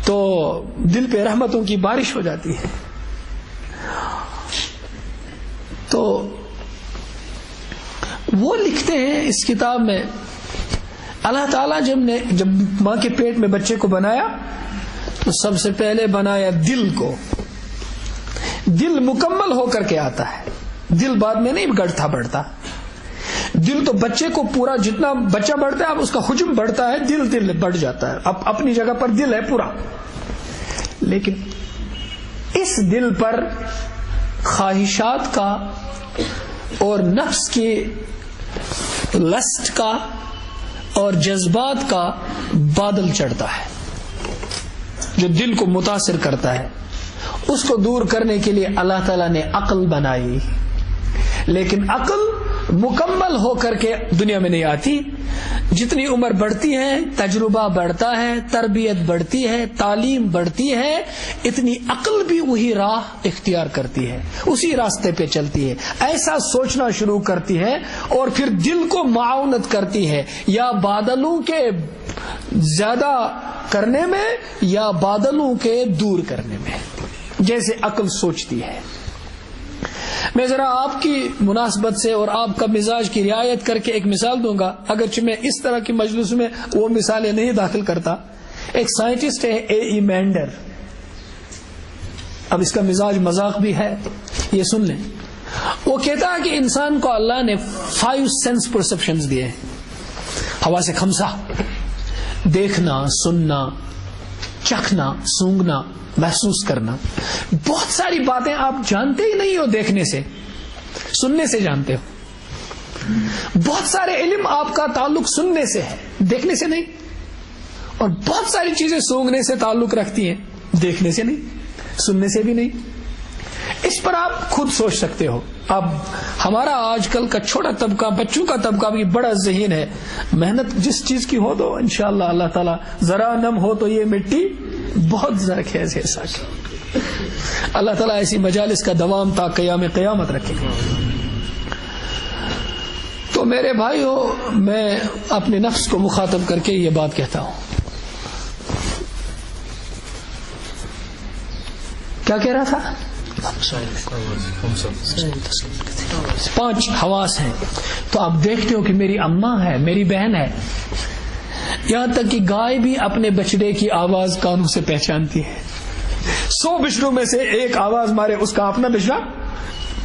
تو دل پہ رحمتوں کی بارش ہو جاتی ہے. تو وہ لکھتے ہیں اس کتاب میں، اللہ تعالیٰ جب ماں کے پیٹ میں بچے کو بنایا تو سب سے پہلے بنایا دل کو. دل مکمل ہو کر کے آتا ہے، دل بعد میں نہیں گڑھتا بڑھتا. دل تو بچے کو پورا، جتنا بچہ بڑھتا ہے اب اس کا حجم بڑھتا ہے، دل بڑھ جاتا ہے، اب اپنی جگہ پر دل ہے پورا. لیکن اس دل پر خواہشات کا، اور نفس کی لسٹ کا اور جذبات کا بادل چڑھتا ہے جو دل کو متاثر کرتا ہے. اس کو دور کرنے کے لیے اللہ تعالیٰ نے عقل بنائی، لیکن عقل مکمل ہو کر کے دنیا میں نہیں آتی. جتنی عمر بڑھتی ہے، تجربہ بڑھتا ہے، تربیت بڑھتی ہے، تعلیم بڑھتی ہے، اتنی عقل بھی وہی راہ اختیار کرتی ہے، اسی راستے پہ چلتی ہے، ایسا سوچنا شروع کرتی ہے اور پھر دل کو معاونت کرتی ہے یا بادلوں کے زیادہ کرنے میں یا بادلوں کے دور کرنے میں، جیسے عقل سوچتی ہے. میں ذرا آپ کی مناسبت سے اور آپ کا مزاج کی رعایت کر کے ایک مثال دوں گا، اگرچہ میں اس طرح کی مجلس میں وہ مثالیں نہیں داخل کرتا. ایک سائنٹسٹ ہے اے مینڈر، اب اس کا مزاج مذاق بھی ہے، یہ سن لیں. وہ کہتا ہے کہ انسان کو اللہ نے 5 سینس پرسپشنز دیے ہیں. حواس خمسہ، دیکھنا، سننا، چکھنا، سونگھنا، محسوس کرنا. بہت ساری باتیں آپ جانتے ہی نہیں ہو، دیکھنے سے، سننے سے جانتے ہو. بہت سارے علم آپ کا تعلق سننے سے ہے، دیکھنے سے نہیں. اور بہت ساری چیزیں سونگھنے سے تعلق رکھتی ہیں، دیکھنے سے نہیں، سننے سے بھی نہیں. اس پر آپ خود سوچ سکتے ہو. اب ہمارا آج کل کا چھوٹا طبقہ، بچوں کا طبقہ بھی بڑا ذہین ہے. محنت جس چیز کی ہو تو انشاءاللہ اللہ تعالیٰ، ذرا نم ہو تو یہ مٹی بہت زرخیز ہے ساکی. اللہ تعالیٰ ایسی مجالس کا دوام تا قیام قیامت رکھے. تو میرے بھائیو، میں اپنے نفس کو مخاطب کر کے یہ بات کہتا ہوں. کیا کہہ رہا تھا؟ 5 حواس ہیں. تو آپ دیکھتے ہو کہ میری اماں ہے، میری بہن ہے، یہاں تک کہ گائے بھی اپنے بچڑے کی آواز کانوں سے پہچانتی ہے. 100 بچڑوں میں سے ایک آواز مارے اس کا اپنا بچڑا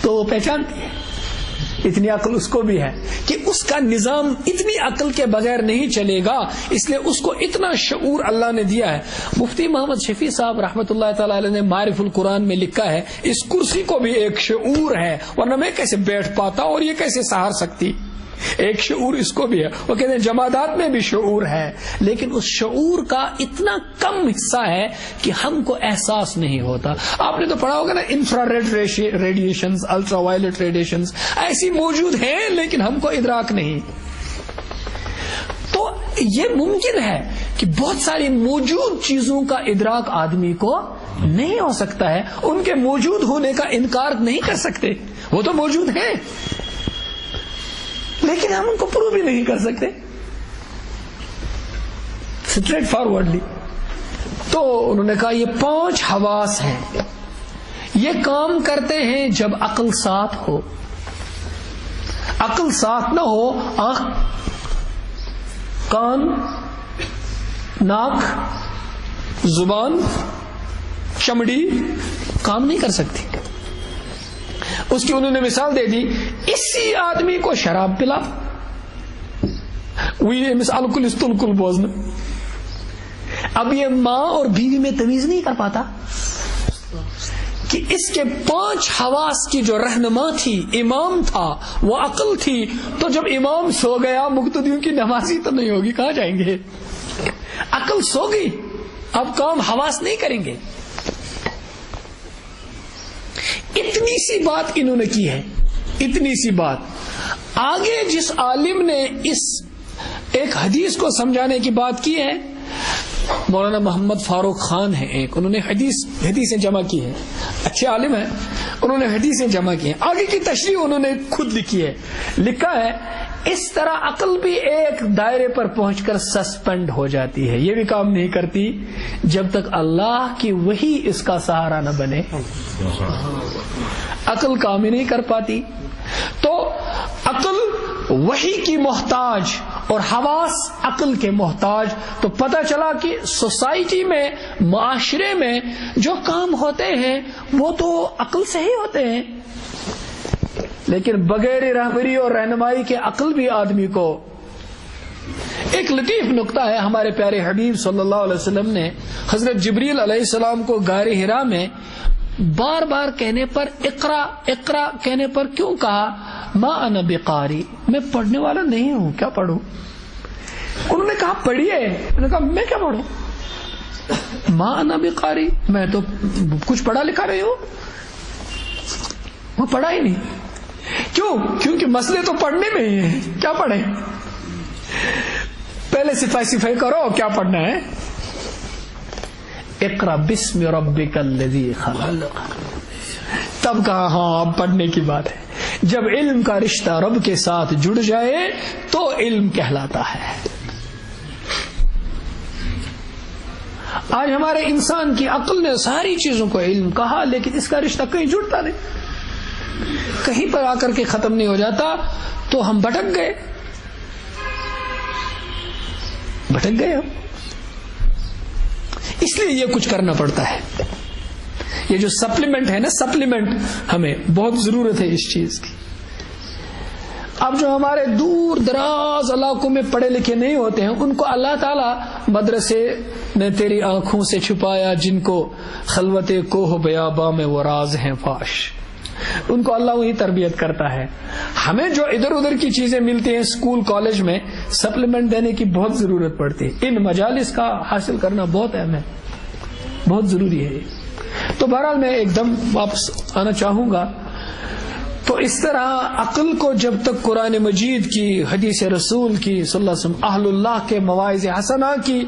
تو وہ پہچانتی ہے. اتنی عقل اس کو بھی ہے کہ اس کا نظام اتنی عقل کے بغیر نہیں چلے گا، اس لیے اس کو اتنا شعور اللہ نے دیا ہے. مفتی محمد شفیع صاحب رحمۃ اللہ تعالی علیہ نے معرف القرآن میں لکھا ہے، اس کرسی کو بھی ایک شعور ہے، ورنہ میں کیسے بیٹھ پاتا اور یہ کیسے سہار سکتی. ایک شعور اس کو بھی ہے. وہ کہتے ہیں جمادات میں بھی شعور ہے، لیکن اس شعور کا اتنا کم حصہ ہے کہ ہم کو احساس نہیں ہوتا. آپ نے تو پڑھا ہوگا نا، infrared radiations, ultraviolet radiations ایسی موجود ہیں لیکن ہم کو ادراک نہیں. تو یہ ممکن ہے کہ بہت ساری موجود چیزوں کا ادراک آدمی کو نہیں ہو سکتا ہے. ان کے موجود ہونے کا انکار نہیں کر سکتے، وہ تو موجود ہیں، لیکن ہم ان کو پروو بھی نہیں کر سکتے اسٹریٹ فارورڈلی. تو انہوں نے کہا یہ 5 حواس ہیں، یہ کام کرتے ہیں جب عقل ساتھ ہو. عقل ساتھ نہ ہو، آنکھ، کان، ناک، زبان، چمڑی کام نہیں کر سکتی. اس کی انہوں نے مثال دے دی، اسی آدمی کو شراب پلا، وہی مثال کل استل کل بوزن. اب یہ ماں اور بیوی میں تمیز نہیں کر پاتا کہ اس کے 5 حواس کی جو رہنما تھی، امام تھا، وہ عقل تھی. تو جب امام سو گیا، مقتدیوں کی نمازی تو نہیں ہوگی، کہاں جائیں گے؟ عقل سو گئی، اب کام حواس نہیں کریں گے. اتنی سی بات انہوں نے کی ہے، اتنی سی بات. آگے جس عالم نے اس ایک حدیث کو سمجھانے کی بات کی ہے، مولانا محمد فاروق خان ہے ایک، انہوں نے حدیثیں جمع کی ہیں، اچھے عالم ہیں، انہوں نے حدیثیں جمع کی ہیں. آگے کی تشریح انہوں نے خود لکھی ہے. لکھا ہے اس طرح عقل بھی ایک دائرے پر پہنچ کر سسپینڈ ہو جاتی ہے، یہ بھی کام نہیں کرتی جب تک اللہ کی وحی اس کا سہارا نہ بنے. عقل کام ہی نہیں کر پاتی. تو عقل وحی کی محتاج اور حواس عقل کے محتاج. تو پتہ چلا کہ سوسائٹی میں، معاشرے میں جو کام ہوتے ہیں وہ تو عقل سے ہی ہوتے ہیں، لیکن بغیر رہبری اور رہنمائی کے عقل بھی آدمی کو. ایک لطیف نقطہ ہے، ہمارے پیارے حبیب صلی اللہ علیہ وسلم نے حضرت جبریل علیہ السلام کو غار حرا میں بار بار کہنے پر اقرا اقرا کہنے پر کیوں کہا ما انا بقاری، میں پڑھنے والا نہیں ہوں، کیا پڑھوں؟ انہوں نے کہا پڑھیے، انہوں نے کہا میں کیا پڑھوں؟ ما انا بقاری، میں تو کچھ پڑھا لکھا نہیں ہوں، وہ پڑھا ہی نہیں. کیوں؟ کیونکہ مسئلے تو پڑھنے میں ہی ہیں، کیا پڑھیں؟ پہلے صفائی کرو کیا پڑھنا ہے. اقرا بسم ربک الذی خلق، تب کہا ہاں اب پڑھنے کی بات ہے. جب علم کا رشتہ رب کے ساتھ جڑ جائے تو علم کہلاتا ہے. آج ہمارے انسان کی عقل نے ساری چیزوں کو علم کہا، لیکن اس کا رشتہ کہیں جڑتا نہیں، کہیں پر آ کر کے ختم نہیں ہو جاتا. تو ہم بھٹک گئے ہم. اس لیے یہ کچھ کرنا پڑتا ہے. یہ جو سپلیمنٹ ہے نا، سپلیمنٹ، ہمیں بہت ضرورت ہے اس چیز کی. اب جو ہمارے دور دراز علاقوں میں پڑھے لکھے نہیں ہوتے ہیں، ان کو اللہ تعالیٰ مدرسے نے تیری آنکھوں سے چھپایا جن کو خلوت کوہ بیاباں میں وہ راز ہیں فاش، ان کو اللہ وہی تربیت کرتا ہے. ہمیں جو ادھر ادھر کی چیزیں ملتی ہیں اسکول کالج میں، سپلیمنٹ دینے کی بہت ضرورت پڑتی ہے. ان مجالس کا حاصل کرنا بہت اہم ہے، بہت ضروری ہے. تو بہرحال میں ایک دم واپس آنا چاہوں گا. تو اس طرح عقل کو جب تک قرآن مجید کی، حدیث رسول کی صلی اللہ علیہ وسلم، اہل اللہ کے مواعظ حسنہ کی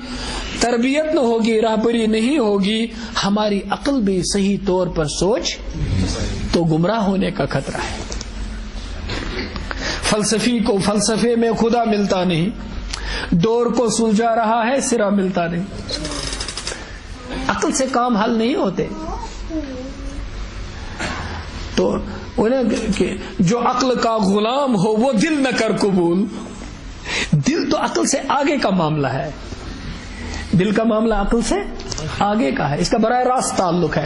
تربیت نہ ہوگی، راہبری نہیں ہوگی، ہماری عقل بھی صحیح طور پر سوچ تو گمراہ ہونے کا خطرہ ہے. فلسفی کو فلسفے میں خدا ملتا نہیں، ڈور کو سلجھا رہا ہے سرا ملتا نہیں. عقل سے کام حل نہیں ہوتے. تو جو عقل کا غلام ہو وہ دل نہ کر قبول. دل تو عقل سے آگے کا معاملہ ہے، دل کا معاملہ عقل سے آگے کا ہے، اس کا براہ راست تعلق ہے.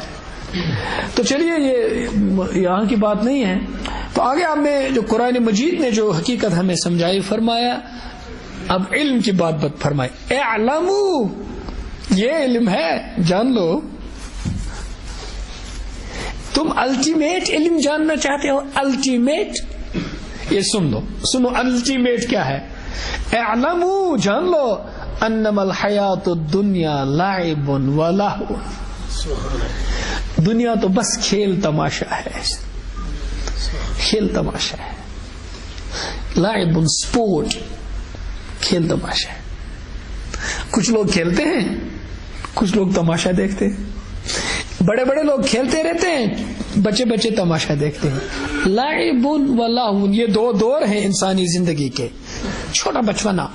تو چلیے یہ یہاں کی بات نہیں ہے. تو آگے آپ نے جو قرآن مجید نے جو حقیقت ہمیں سمجھائی فرمایا، اب علم کی بات فرمائی. اعلموا، یہ علم ہے، جان لو. تم الٹیمیٹ علم جاننا چاہتے ہو؟ الٹیمیٹ، یہ سنو الٹیمیٹ کیا ہے. اعلموا، جان لو، انما الحیات الدنیا لعب ولہو، دنیا تو بس کھیل تماشا ہے، کھیل تماشا ہے. لعب سپورٹ، کھیل تماشا ہے. کچھ لوگ کھیلتے ہیں، کچھ لوگ تماشا دیکھتے ہیں. بڑے بڑے لوگ کھیلتے رہتے ہیں، بچے بچے تماشا دیکھتے ہیں. لعب و لہو، یہ دو دور ہیں انسانی زندگی کے. چھوٹا بچپنا،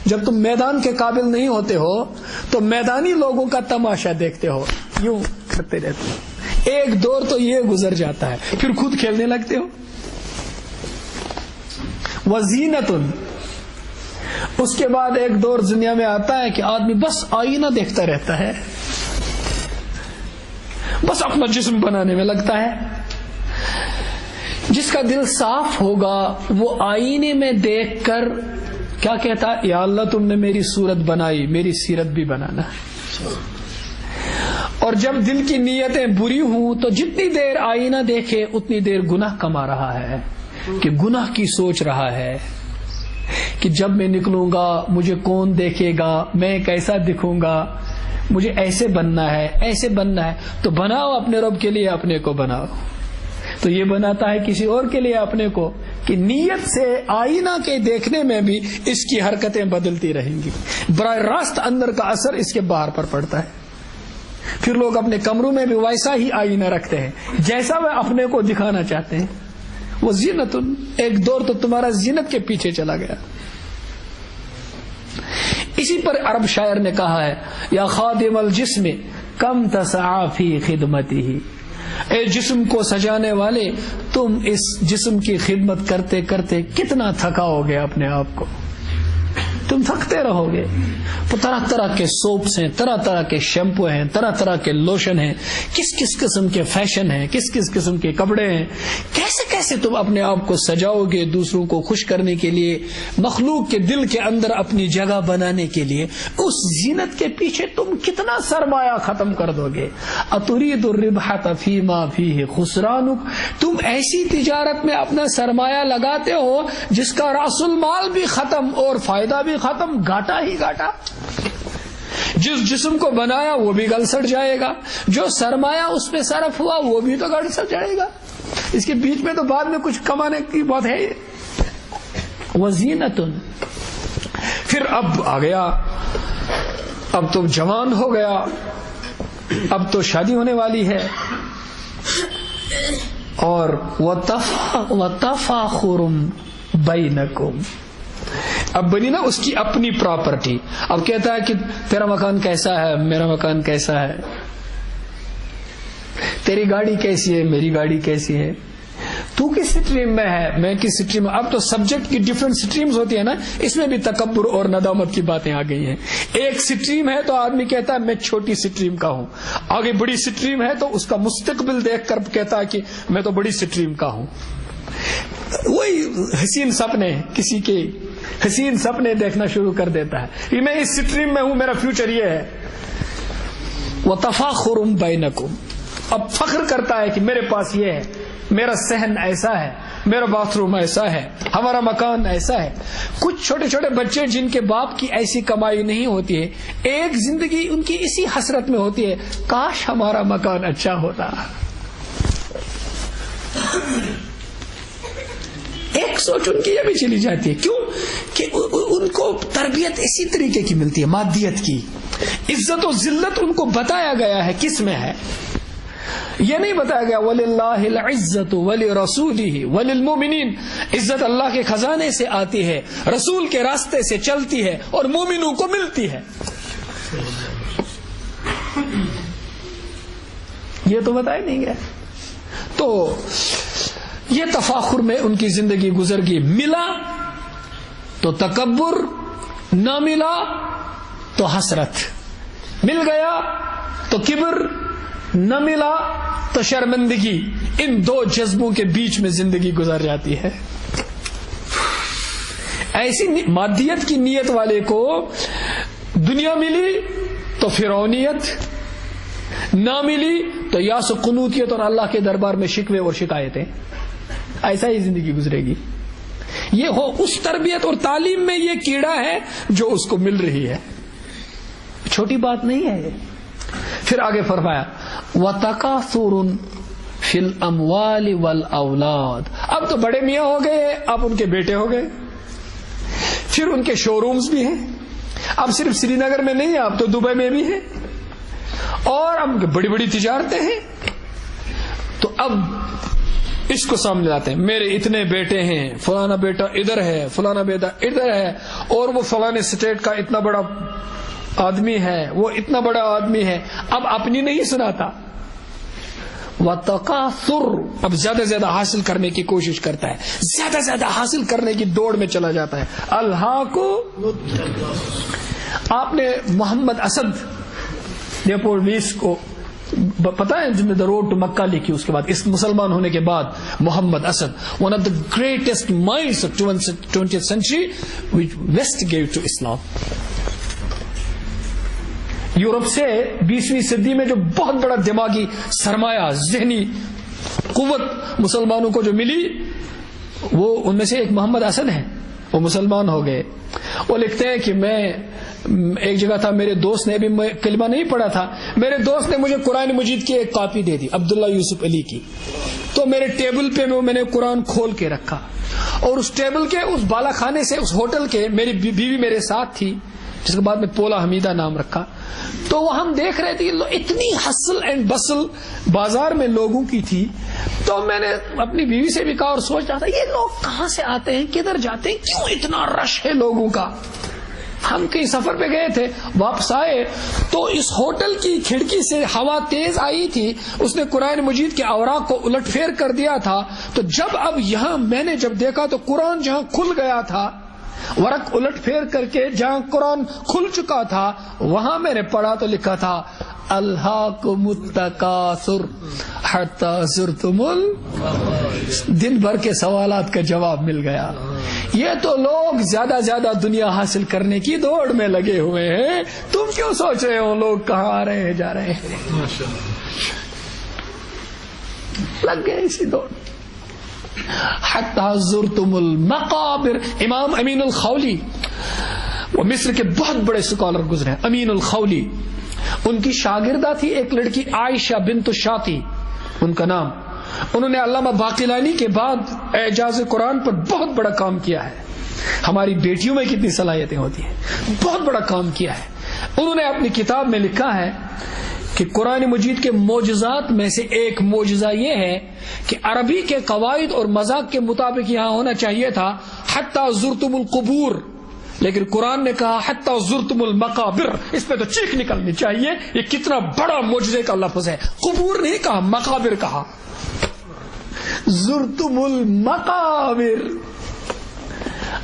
جب تم میدان کے قابل نہیں ہوتے ہو تو میدانی لوگوں کا تماشا دیکھتے ہو، یوں کرتے رہتے ہو. ایک دور تو یہ گزر جاتا ہے، پھر خود کھیلنے لگتے ہو. وزینت، اس کے بعد ایک دور دنیا میں آتا ہے کہ آدمی بس آئینہ دیکھتا رہتا ہے، بس اپنا جسم بنانے میں لگتا ہے. جس کا دل صاف ہوگا وہ آئینے میں دیکھ کر کیا کہتا ہے؟ یا اللہ تم نے میری صورت بنائی، میری سیرت بھی بنانا. اور جب دل کی نیتیں بری ہوں تو جتنی دیر آئینہ دیکھے اتنی دیر گناہ کما رہا ہے، کہ گناہ کی سوچ رہا ہے کہ جب میں نکلوں گا مجھے کون دیکھے گا، میں کیسا دکھوں گا، مجھے ایسے بننا ہے، ایسے بننا ہے. تو بناؤ اپنے رب کے لیے، اپنے کو بناؤ. تو یہ بناتا ہے کسی اور کے لیے اپنے کو، کہ نیت سے آئینہ کے دیکھنے میں بھی اس کی حرکتیں بدلتی رہیں گی. براہ راست اندر کا اثر اس کے باہر پر پڑتا ہے. پھر لوگ اپنے کمروں میں بھی ویسا ہی آئینہ رکھتے ہیں جیسا وہ اپنے کو دکھانا چاہتے ہیں. وہ زینت، ایک دور تو تمہارا زینت کے پیچھے چلا گیا. اسی پر عرب شاعر نے کہا ہے، یا خادم الجسم کم تسعى فی خدمته، اے جسم کو سجانے والے تم اس جسم کی خدمت کرتے کرتے کتنا تھکاؤ گے اپنے آپ کو. تم تھکتے رہو گے. طرح طرح کے سوپس ہیں, طرح طرح کے شیمپو ہیں, طرح طرح کے لوشن ہیں, کس کس قسم کے فیشن ہیں, کس کس قسم کے کپڑے ہیں. کیسے کیسے تم اپنے آپ کو سجاؤ گے دوسروں کو خوش کرنے کے لیے, مخلوق کے دل کے اندر اپنی جگہ بنانے کے لیے. اس زینت کے پیچھے تم کتنا سرمایہ ختم کر دو گے. اتريد الربح فيما فيه خسرانك, تم ایسی تجارت میں اپنا سرمایہ لگاتے ہو جس کا راس المال بھی ختم اور فائدہ بھی ختم, گھاٹا ہی گھاٹا. جس جسم کو بنایا وہ بھی گل سڑ جائے گا, جو سرمایہ اس پہ صرف ہوا وہ بھی تو گل سڑ جائے گا. اس کے بیچ میں تو بعد میں کچھ کمانے کی بات ہے. وزینت, پھر اب آ گیا, اب تو جوان ہو گیا, اب تو شادی ہونے والی ہے, اور وتفاخر بینکم, اب بنی نا اس کی اپنی پراپرٹی. اب کہتا ہے کہ تیرا مکان کیسا ہے, میرا مکان کیسا ہے, تیری گاڑی کیسی ہے, میری گاڑی کیسی ہے, تو کس سٹریم میں ہے, میں کس سٹریم میں. اب تو سبجیکٹ کی ڈفرنٹ سٹریمز ہوتی ہے نا, اس میں بھی تکبر اور ندامت کی باتیں آ گئی ہیں. ایک سٹریم ہے تو آدمی کہتا ہے میں چھوٹی سٹریم کا ہوں, آگے بڑی سٹریم ہے تو اس کا مستقبل دیکھ کر کہتا ہے کہ میں تو بڑی سٹریم کا ہوں. وہی حسین سپنے, کسی کے حسین سپنے دیکھنا شروع کر دیتا ہے کہ میں اس سٹریم میں ہوں, میرا فیوچر یہ ہے. وتفاخر بینکم, اب فخر کرتا ہے کہ میرے پاس یہ ہے, میرا صحن ایسا ہے, میرا باتھ روم ایسا ہے, ہمارا مکان ایسا ہے. کچھ چھوٹے چھوٹے بچے جن کے باپ کی ایسی کمائی نہیں ہوتی ہے, ایک زندگی ان کی اسی حسرت میں ہوتی ہے, کاش ہمارا مکان اچھا ہوتا. ایک سوچ ان کی یہ بھی چلی جاتی ہے. کیوں کہ ان کو تربیت اسی طریقے کی ملتی ہے, مادیت کی. عزت و ذلت ان کو بتایا گیا ہے کس میں ہے, یہ نہیں بتایا گیا وَلِلَّهِ الْعِزَّةُ وَلِرَسُولِهِ وَلِلْمُؤْمِنِينَ. عزت اللہ کے خزانے سے آتی ہے, رسول کے راستے سے چلتی ہے اور مومنوں کو ملتی ہے. یہ تو بتایا نہیں گیا. تو یہ تفاخر میں ان کی زندگی گزر گئی. ملا تو تکبر, نہ ملا تو حسرت, مل گیا تو کبر, نہ ملا تو شرمندگی. ان دو جذبوں کے بیچ میں زندگی گزر جاتی ہے. ایسی مادیت کی نیت والے کو دنیا ملی تو فرعونیت, نہ ملی تو یاس و قنوتیت اور اللہ کے دربار میں شکوے اور شکایتیں. ایسا ہی زندگی گزرے گی. یہ ہو اس تربیت اور تعلیم میں یہ کیڑا ہے جو اس کو مل رہی ہے, چھوٹی بات نہیں ہے یہ. پھر آگے فرمایا وَتَكَاثُرٌ فِي الْأَمْوَالِ وَالْأَوْلَادِ. اب تو بڑے میاں ہو گئے, اب ان کے بیٹے ہو گئے, پھر ان کے شو رومز بھی ہیں. اب صرف سری نگر میں نہیں, اب تو دبئی میں بھی ہیں, اور اب بڑی بڑی تجارتیں ہیں. تو اب اس کو سامنے لاتے ہیں, میرے اتنے بیٹے ہیں, فلانا بیٹا ادھر ہے, فلانا بیٹا ادھر ہے, اور وہ فلانے اسٹیٹ کا اتنا بڑا آدمی ہے, وہ اتنا بڑا آدمی ہے. اب اپنی نہیں سناتا. وَتَكَاثُرٌ, اب زیادہ زیادہ حاصل کرنے کی کوشش کرتا ہے, زیادہ زیادہ حاصل کرنے کی دوڑ میں چلا جاتا ہے. الہاکو, آپ نے محمد اسد ڈیپورٹ 20 کو پتا ہے, جن نے دا روڈ ٹو مکہ لکھی, اس کے بعد اس مسلمان ہونے کے بعد Muhammad Asad, one of the greatest minds of 20th century which West gave to Islam. Europe سے 20ویں صدی میں جو بہت بڑا دماغی سرمایہ, ذہنی قوت مسلمانوں کو جو ملی, وہ ان میں سے ایک محمد اسد ہے. وہ مسلمان ہو گئے. وہ لکھتے ہیں کہ میں ایک جگہ تھا, میرے دوست نے, ابھی کلمہ نہیں پڑھا تھا, میرے دوست نے مجھے قرآن مجید کی ایک کاپی دے دی, عبداللہ یوسف علی کی. تو میرے ٹیبل پہ میں نے قرآن کھول کے رکھا, اور اس ٹیبل کے اس بالا خانے سے, اس ہوٹل کے, میری بیوی میرے ساتھ تھی, جس کے بعد میں پولا حمیدہ نام رکھا. تو وہ ہم دیکھ رہے تھے, اتنی ہسل اینڈ بسل بازار میں لوگوں کی تھی. تو میں نے اپنی بیوی سے بھی کہا اور سوچ رہا تھا یہ لوگ کہاں سے آتے ہیں, کدھر جاتے ہیں, کیوں اتنا رش ہے لوگوں کا. ہم کہیں سفر پہ گئے تھے, واپس آئے تو اس ہوٹل کی کھڑکی سے ہوا تیز آئی تھی, اس نے قرآن مجید کے اوراق کو الٹ پھیر کر دیا تھا. تو جب اب یہاں میں نے جب دیکھا تو قرآن جہاں کھل گیا تھا ورق الٹ پھیر کر کے جہاں قرآن کھل چکا تھا وہاں میں نے پڑھا تو لکھا تھا الہاکم التکاثر حتی زرتم دن بھر کے سوالات کا جواب مل گیا. یہ تو لوگ زیادہ زیادہ دنیا حاصل کرنے کی دوڑ میں لگے ہوئے ہیں, تم کیوں سوچ رہے ہو لوگ کہاں آ رہے ہیں جا رہے ہیں؟ لگ گئے اسی دوڑ. حتی زرتم المقابر. امام امین الخولی وہ مصر کے بہت بڑے سکالر گزرے ہیں. امین الخولی, ان کی شاگردہ تھی ایک لڑکی عائشہ بنت الشاطی ان کا نام. انہوں نے علامہ باقلانی کے بعد اعجاز قرآن پر بہت بڑا کام کیا ہے. ہماری بیٹیوں میں کتنی صلاحیتیں ہوتی ہیں, بہت بڑا کام کیا ہے. انہوں نے اپنی کتاب میں لکھا ہے کہ قرآن مجید کے معجزات میں سے ایک معجزہ یہ ہے کہ عربی کے قواعد اور مذاق کے مطابق یہاں ہونا چاہیے تھا حتی زرتم القبور, لیکن قرآن نے کہا حتی زرتم المقابر. اس پہ تو چیخ نکلنی چاہیے, یہ کتنا بڑا معجزے کا لفظ ہے. قبور نہیں کہا, مقابر کہا. زرتم المقابر.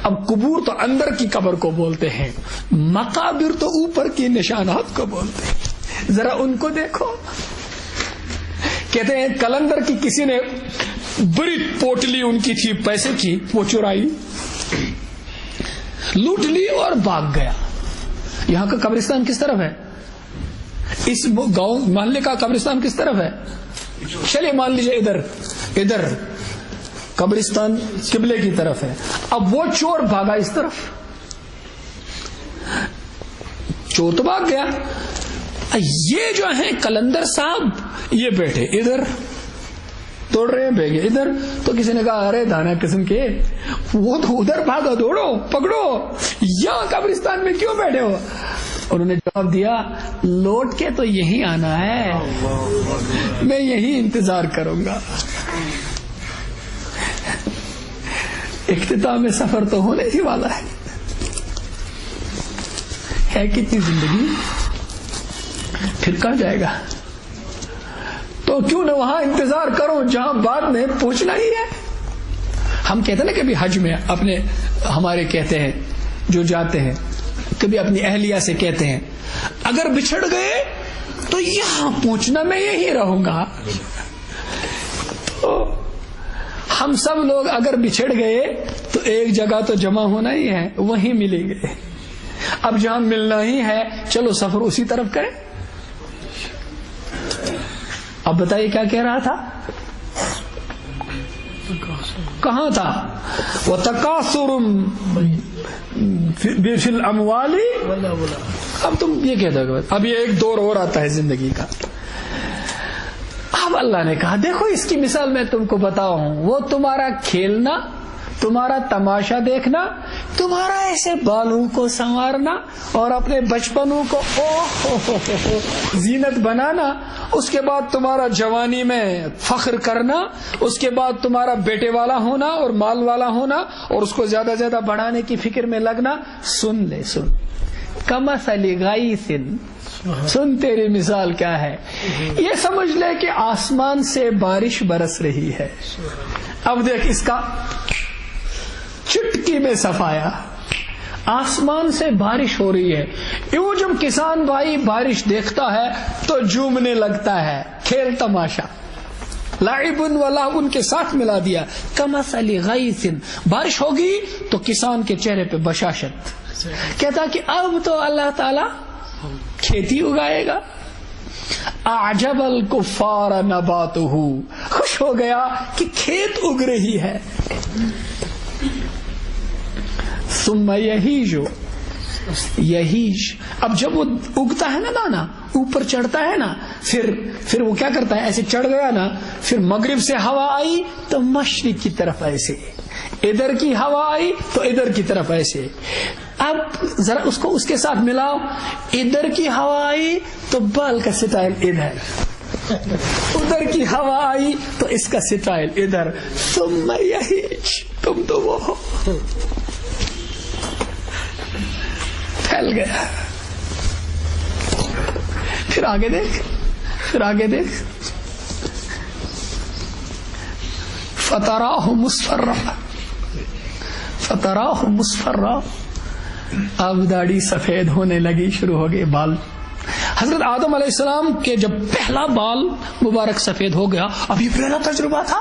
اب قبور تو اندر کی قبر کو بولتے ہیں, مقابر تو اوپر کی نشانات کو بولتے ہیں. ذرا ان کو دیکھو. کہتے ہیں کلندر کی کسی نے بڑی پوٹلی ان کی تھی پیسے کی, وہ چرائی, لوٹ لی اور بھاگ گیا. یہاں کا قبرستان کس طرف ہے؟ اس گاؤں محلے کا قبرستان کس طرف ہے؟ چلیے مان لیجیے ادھر قبرستان قبلے کی طرف ہے. اب وہ چور بھاگا اس طرف, چور تو بھاگ گیا. یہ جو ہیں کلندر صاحب یہ بیٹھے ادھر دوڑ رہے ہیں, بھیگے ادھر. تو کسی نے کہا ارے دانا قسم کے, وہ تو ادھر بھاگا, دوڑو پکڑو, یہاں قبرستان میں کیوں بیٹھے ہو؟ انہوں نے جواب دیا لوٹ کے تو یہی آنا ہے, میں یہی انتظار کروں گا. اختتام سفر تو ہونے ہی والا ہے کتنی زندگی, پھر کہاں جائے گا؟ تو کیوں نہ وہاں انتظار کرو جہاں بعد میں پہنچنا ہی ہے. ہم کہتے ہیں نا کبھی حج میں اپنے ہمارے کہتے ہیں جو جاتے ہیں, کبھی اپنی اہلیہ سے کہتے ہیں اگر بچھڑ گئے تو یہاں پہنچنا میں یہی رہوں گا. تو ہم سب لوگ اگر بچھڑ گئے تو ایک جگہ تو جمع ہونا ہی ہے, وہیں ملیں گے. اب جہاں ملنا ہی ہے چلو سفر اسی طرف کریں. اب بتائیے کیا کہہ رہا تھا, کہاں تھا؟ وَتَكَاثُرٌ فِي الْأَمْوَالِ. اب تم یہ کہہ دو, اب یہ ایک دور اور آتا ہے زندگی کا. اب اللہ نے کہا دیکھو اس کی مثال میں تم کو بتاؤں, وہ تمہارا کھیلنا, تمہارا تماشا دیکھنا, تمہارا ایسے بالوں کو سنوارنا اور اپنے بچپنوں کو زینت بنانا, اس کے بعد تمہارا جوانی میں فخر کرنا, اس کے بعد تمہارا بیٹے والا ہونا اور مال والا ہونا اور اس کو زیادہ زیادہ بڑھانے کی فکر میں لگنا. سن لے, سن کمثل غیث, سن تیری مثال کیا ہے. یہ سمجھ لے کہ آسمان سے بارش برس رہی ہے. اب دیکھ اس کا چٹکی میں صفایا, آسمان سے بارش ہو رہی ہے. یوں جب کسان بھائی بارش دیکھتا ہے تو جھومنے لگتا ہے, کھیل تماشا, لعب و لعب کے ساتھ ملا دیا. کمثل غیث, بارش ہوگی تو کسان کے چہرے پہ بشاشت, کہتا کہ اب تو اللہ تعالی کھیتی اگائے گا. اعجب الکفار نباتہ, خوش ہو گیا کہ کھیت اگ رہی ہے. ثم یہیج, اب جب وہ اگتا ہے نا دانا, اوپر چڑھتا ہے نا, پھر وہ کیا کرتا ہے, ایسے چڑھ گیا نا, پھر مغرب سے ہوا آئی تو مشرق کی طرف ایسے, ادھر کی ہوا آئی تو ادھر کی طرف ایسے. اب ذرا اس کو اس کے ساتھ ملاؤ, ادھر کی ہوا آئی تو بال کا سٹائل ادھر, ادھر کی ہوا آئی تو اس کا سٹائل ادھر. ثم یہیج, تم تو وہ ہو, پھیل گیا. پھر آگے دیکھ, پھر آگے دیکھ, فتراہ مصفرا, فتراہ مصفرا، اب داڑھی سفید ہونے لگی، شروع ہو گئے بال. حضرت آدم علیہ السلام کے جب پہلا بال مبارک سفید ہو گیا، اب یہ پہلا تجربہ تھا.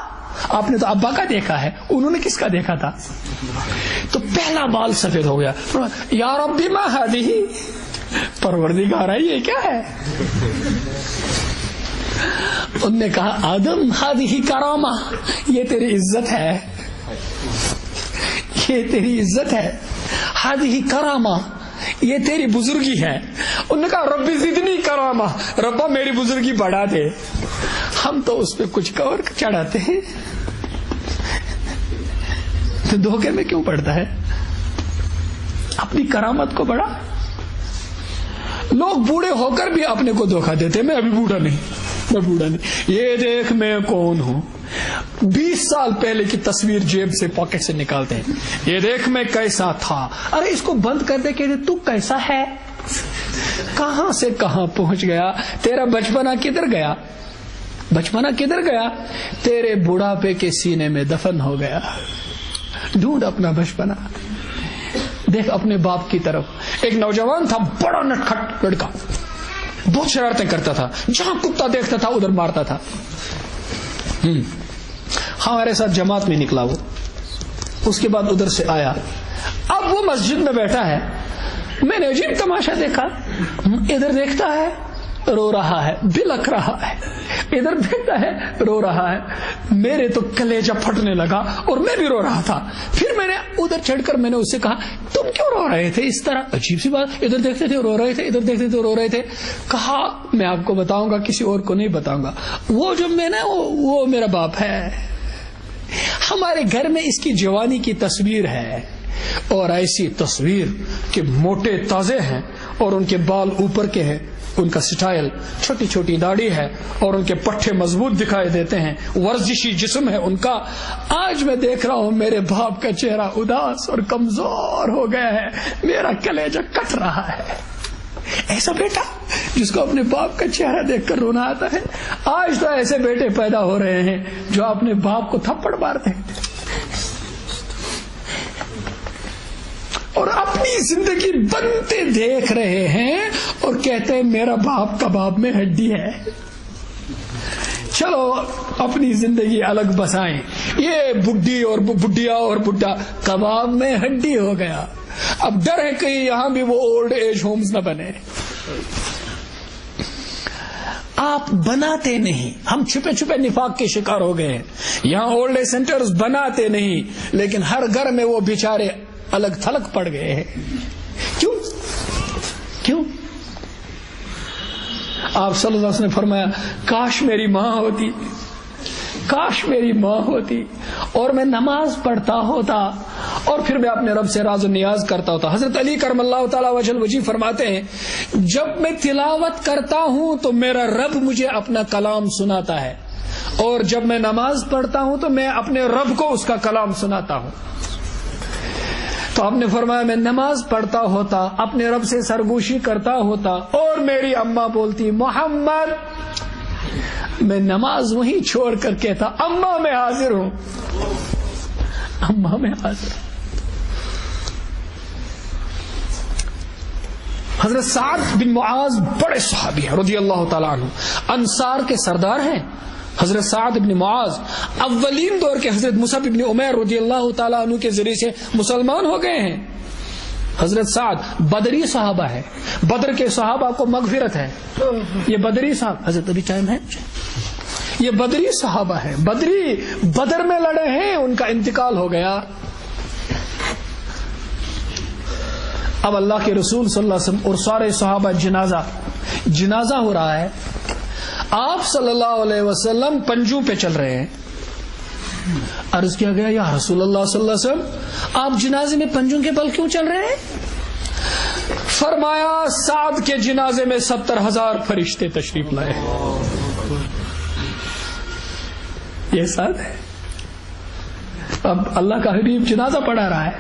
آپ نے تو ابا کا دیکھا ہے، انہوں نے کس کا دیکھا تھا؟ تو پہلا بال سفید ہو گیا. یا ربی ما ہذہ، پروردگارا یہ کیا ہے؟ انہوں نے کہا آدم ہذہ کرامہ، یہ تیری عزت ہے، یہ تیری عزت ہے. ہذہ کرامہ، یہ تیری بزرگی ہے. انہوں نے کہا ربی زدنی کرامہ، ربا میری بزرگی بڑھا دے. ہم تو اس پہ کچھ اور چڑھاتے ہیں، تو دھوکے میں کیوں پڑتا ہے؟ اپنی کرامت کو بڑھا. لوگ بوڑھے ہو کر بھی اپنے کو دھوکہ دیتے، میں ابھی بوڑھا نہیں، میں بوڑھا نہیں، یہ دیکھ میں کون ہوں. 20 سال پہلے کی تصویر جیب سے پاکٹ سے نکالتے ہیں، یہ دیکھ میں کیسا تھا. ارے اس کو بند کر دے کہ تو کیسا ہے، کہاں سے کہاں پہنچ گیا. تیرا بچپنا کدھر گیا؟ بچپنا کدھر گیا؟ تیرے بڑھاپے کے سینے میں دفن ہو گیا. ڈھونڈ اپنا بچپنا. دیکھ اپنے باپ کی طرف. ایک نوجوان تھا، بڑا نٹکھٹ لڑکا، بہت شرارتیں کرتا تھا، جہاں کتا دیکھتا تھا ادھر مارتا تھا. ہمارے ساتھ جماعت میں نکلا وہ، اس کے بعد ادھر سے آیا. اب وہ مسجد میں بیٹھا ہے، میں نے عجیب تماشا دیکھا. ادھر دیکھتا ہے رو رہا ہے، بلک رہا ہے، ادھر دیکھتا ہے رو رہا ہے. میرے تو کلیجہ پھٹنے لگا اور میں بھی رو رہا تھا. پھر میں نے ادھر چڑھ کر میں نے اس سے کہا تم کیوں رو رہے تھے اس طرح؟ عجیب سی بات، ادھر دیکھتے تھے رو رہے تھے، ادھر دیکھتے تھے رو رہے تھے. کہا میں آپ کو بتاؤں گا، کسی اور کو نہیں بتاؤں گا. وہ جو میں نے وہ میرا باپ ہے. ہمارے گھر میں اس کی جوانی کی تصویر ہے، اور ایسی تصویر کہ موٹے تازے ہیں اور ان کے بال اوپر کے ہیں، ان کا سٹائل، چھوٹی چھوٹی داڑھی ہے اور ان کے پٹھے مضبوط دکھائی دیتے ہیں، ورزشی جسم ہے ان کا. آج میں دیکھ رہا ہوں میرے باپ کا چہرہ اداس اور کمزور ہو گیا ہے، میرا کلیجہ کٹ رہا ہے. ایسا بیٹا جس کو اپنے باپ کا چہرہ دیکھ کر رونا آتا ہے. آج تو ایسے بیٹے پیدا ہو رہے ہیں جو اپنے باپ کو تھپڑ مارتے ہیں اور اپنی زندگی بنتے دیکھ رہے ہیں اور کہتے ہیں میرا باپ کباب میں ہڈی ہے. چلو اپنی زندگی الگ بسائیں. یہ بڈھی اور بڈھیا اور بڈھا کباب میں ہڈی ہو گیا. اب ڈر ہے کہ یہاں بھی وہ اولڈ ایج ہومز نہ بنے. آپ بناتے نہیں، ہم چھپے چھپے نفاق کے شکار ہو گئے ہیں. یہاں اولڈ ایج سینٹرز بناتے نہیں، لیکن ہر گھر میں وہ بیچارے الگ تھلگ پڑ گئے ہیں. کیوں؟ آپ صلی اللہ علیہ وسلم نے فرمایا کاش میری ماں ہوتی، کاش میری ماں ہوتی اور میں نماز پڑھتا ہوتا اور پھر میں اپنے رب سے راز و نیاز کرتا ہوتا. حضرت علی کرم اللہ تعالی وجہ الوجہ فرماتے ہیں جب میں تلاوت کرتا ہوں تو میرا رب مجھے اپنا کلام سناتا ہے، اور جب میں نماز پڑھتا ہوں تو میں اپنے رب کو اس کا کلام سناتا ہوں. تو آپ نے فرمایا میں نماز پڑھتا ہوتا، اپنے رب سے سرگوشی کرتا ہوتا، اور میری اماں بولتی محمد، میں نماز وہیں چھوڑ کر کہتا اماں میں حاضر ہوں، اماں میں حاضر ہوں. حضرت سعد بن معاذ بڑے صحابی ہیں رضی اللہ تعالیٰ عنہ، انصار کے سردار ہیں. حضرت سعد بن معاذ اولین دور کے حضرت مصعب بن عمیر رضی اللہ تعالیٰ عنہ کے ذریعے سے مسلمان ہو گئے ہیں. حضرت سعد بدری صحابہ ہے، بدر کے صحابہ کو مغفرت ہے. یہ بدری صحابہ، حضرت ابھی ٹائم ہے، یہ بدری صحابہ ہے، بدری بدر میں لڑے ہیں، ان کا انتقال ہو گیا. اب اللہ کے رسول صلی اللہ علیہ وسلم اور سارے صحابہ جنازہ ہو رہا ہے. آپ صلی اللہ علیہ وسلم پنجوں پہ چل رہے ہیں. عرض کیا گیا یا رسول اللہ صلی اللہ علیہ وسلم آپ جنازے میں پنجوں کے بل کیوں چل رہے ہیں؟ فرمایا سعد کے جنازے میں 70,000 فرشتے تشریف لائے. یہ سعد ہے. اب اللہ کا حبیب جنازہ پڑھا رہا ہے،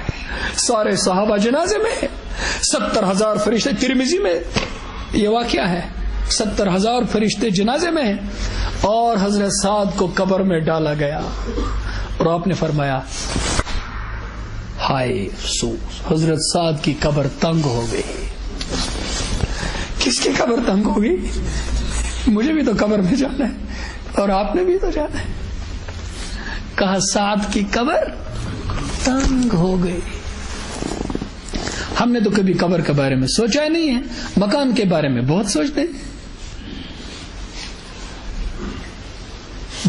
سارے صحابہ جنازے میں، 70,000 فرشتے. ترمذی میں یہ واقعہ ہے، 70,000 فرشتے جنازے میں ہیں اور حضرت سعد کو قبر میں ڈالا گیا. اور آپ نے فرمایا ہائے افسوس، حضرت سعد کی قبر تنگ ہو گئی. کس کی قبر تنگ ہو گئی؟ مجھے بھی تو قبر میں جانا ہے اور آپ نے بھی تو جانا ہے. کہا سعد کی قبر تنگ ہو گئی. ہم نے تو کبھی قبر کے بارے میں سوچا ہی نہیں ہے، مکان کے بارے میں بہت سوچتے ہیں.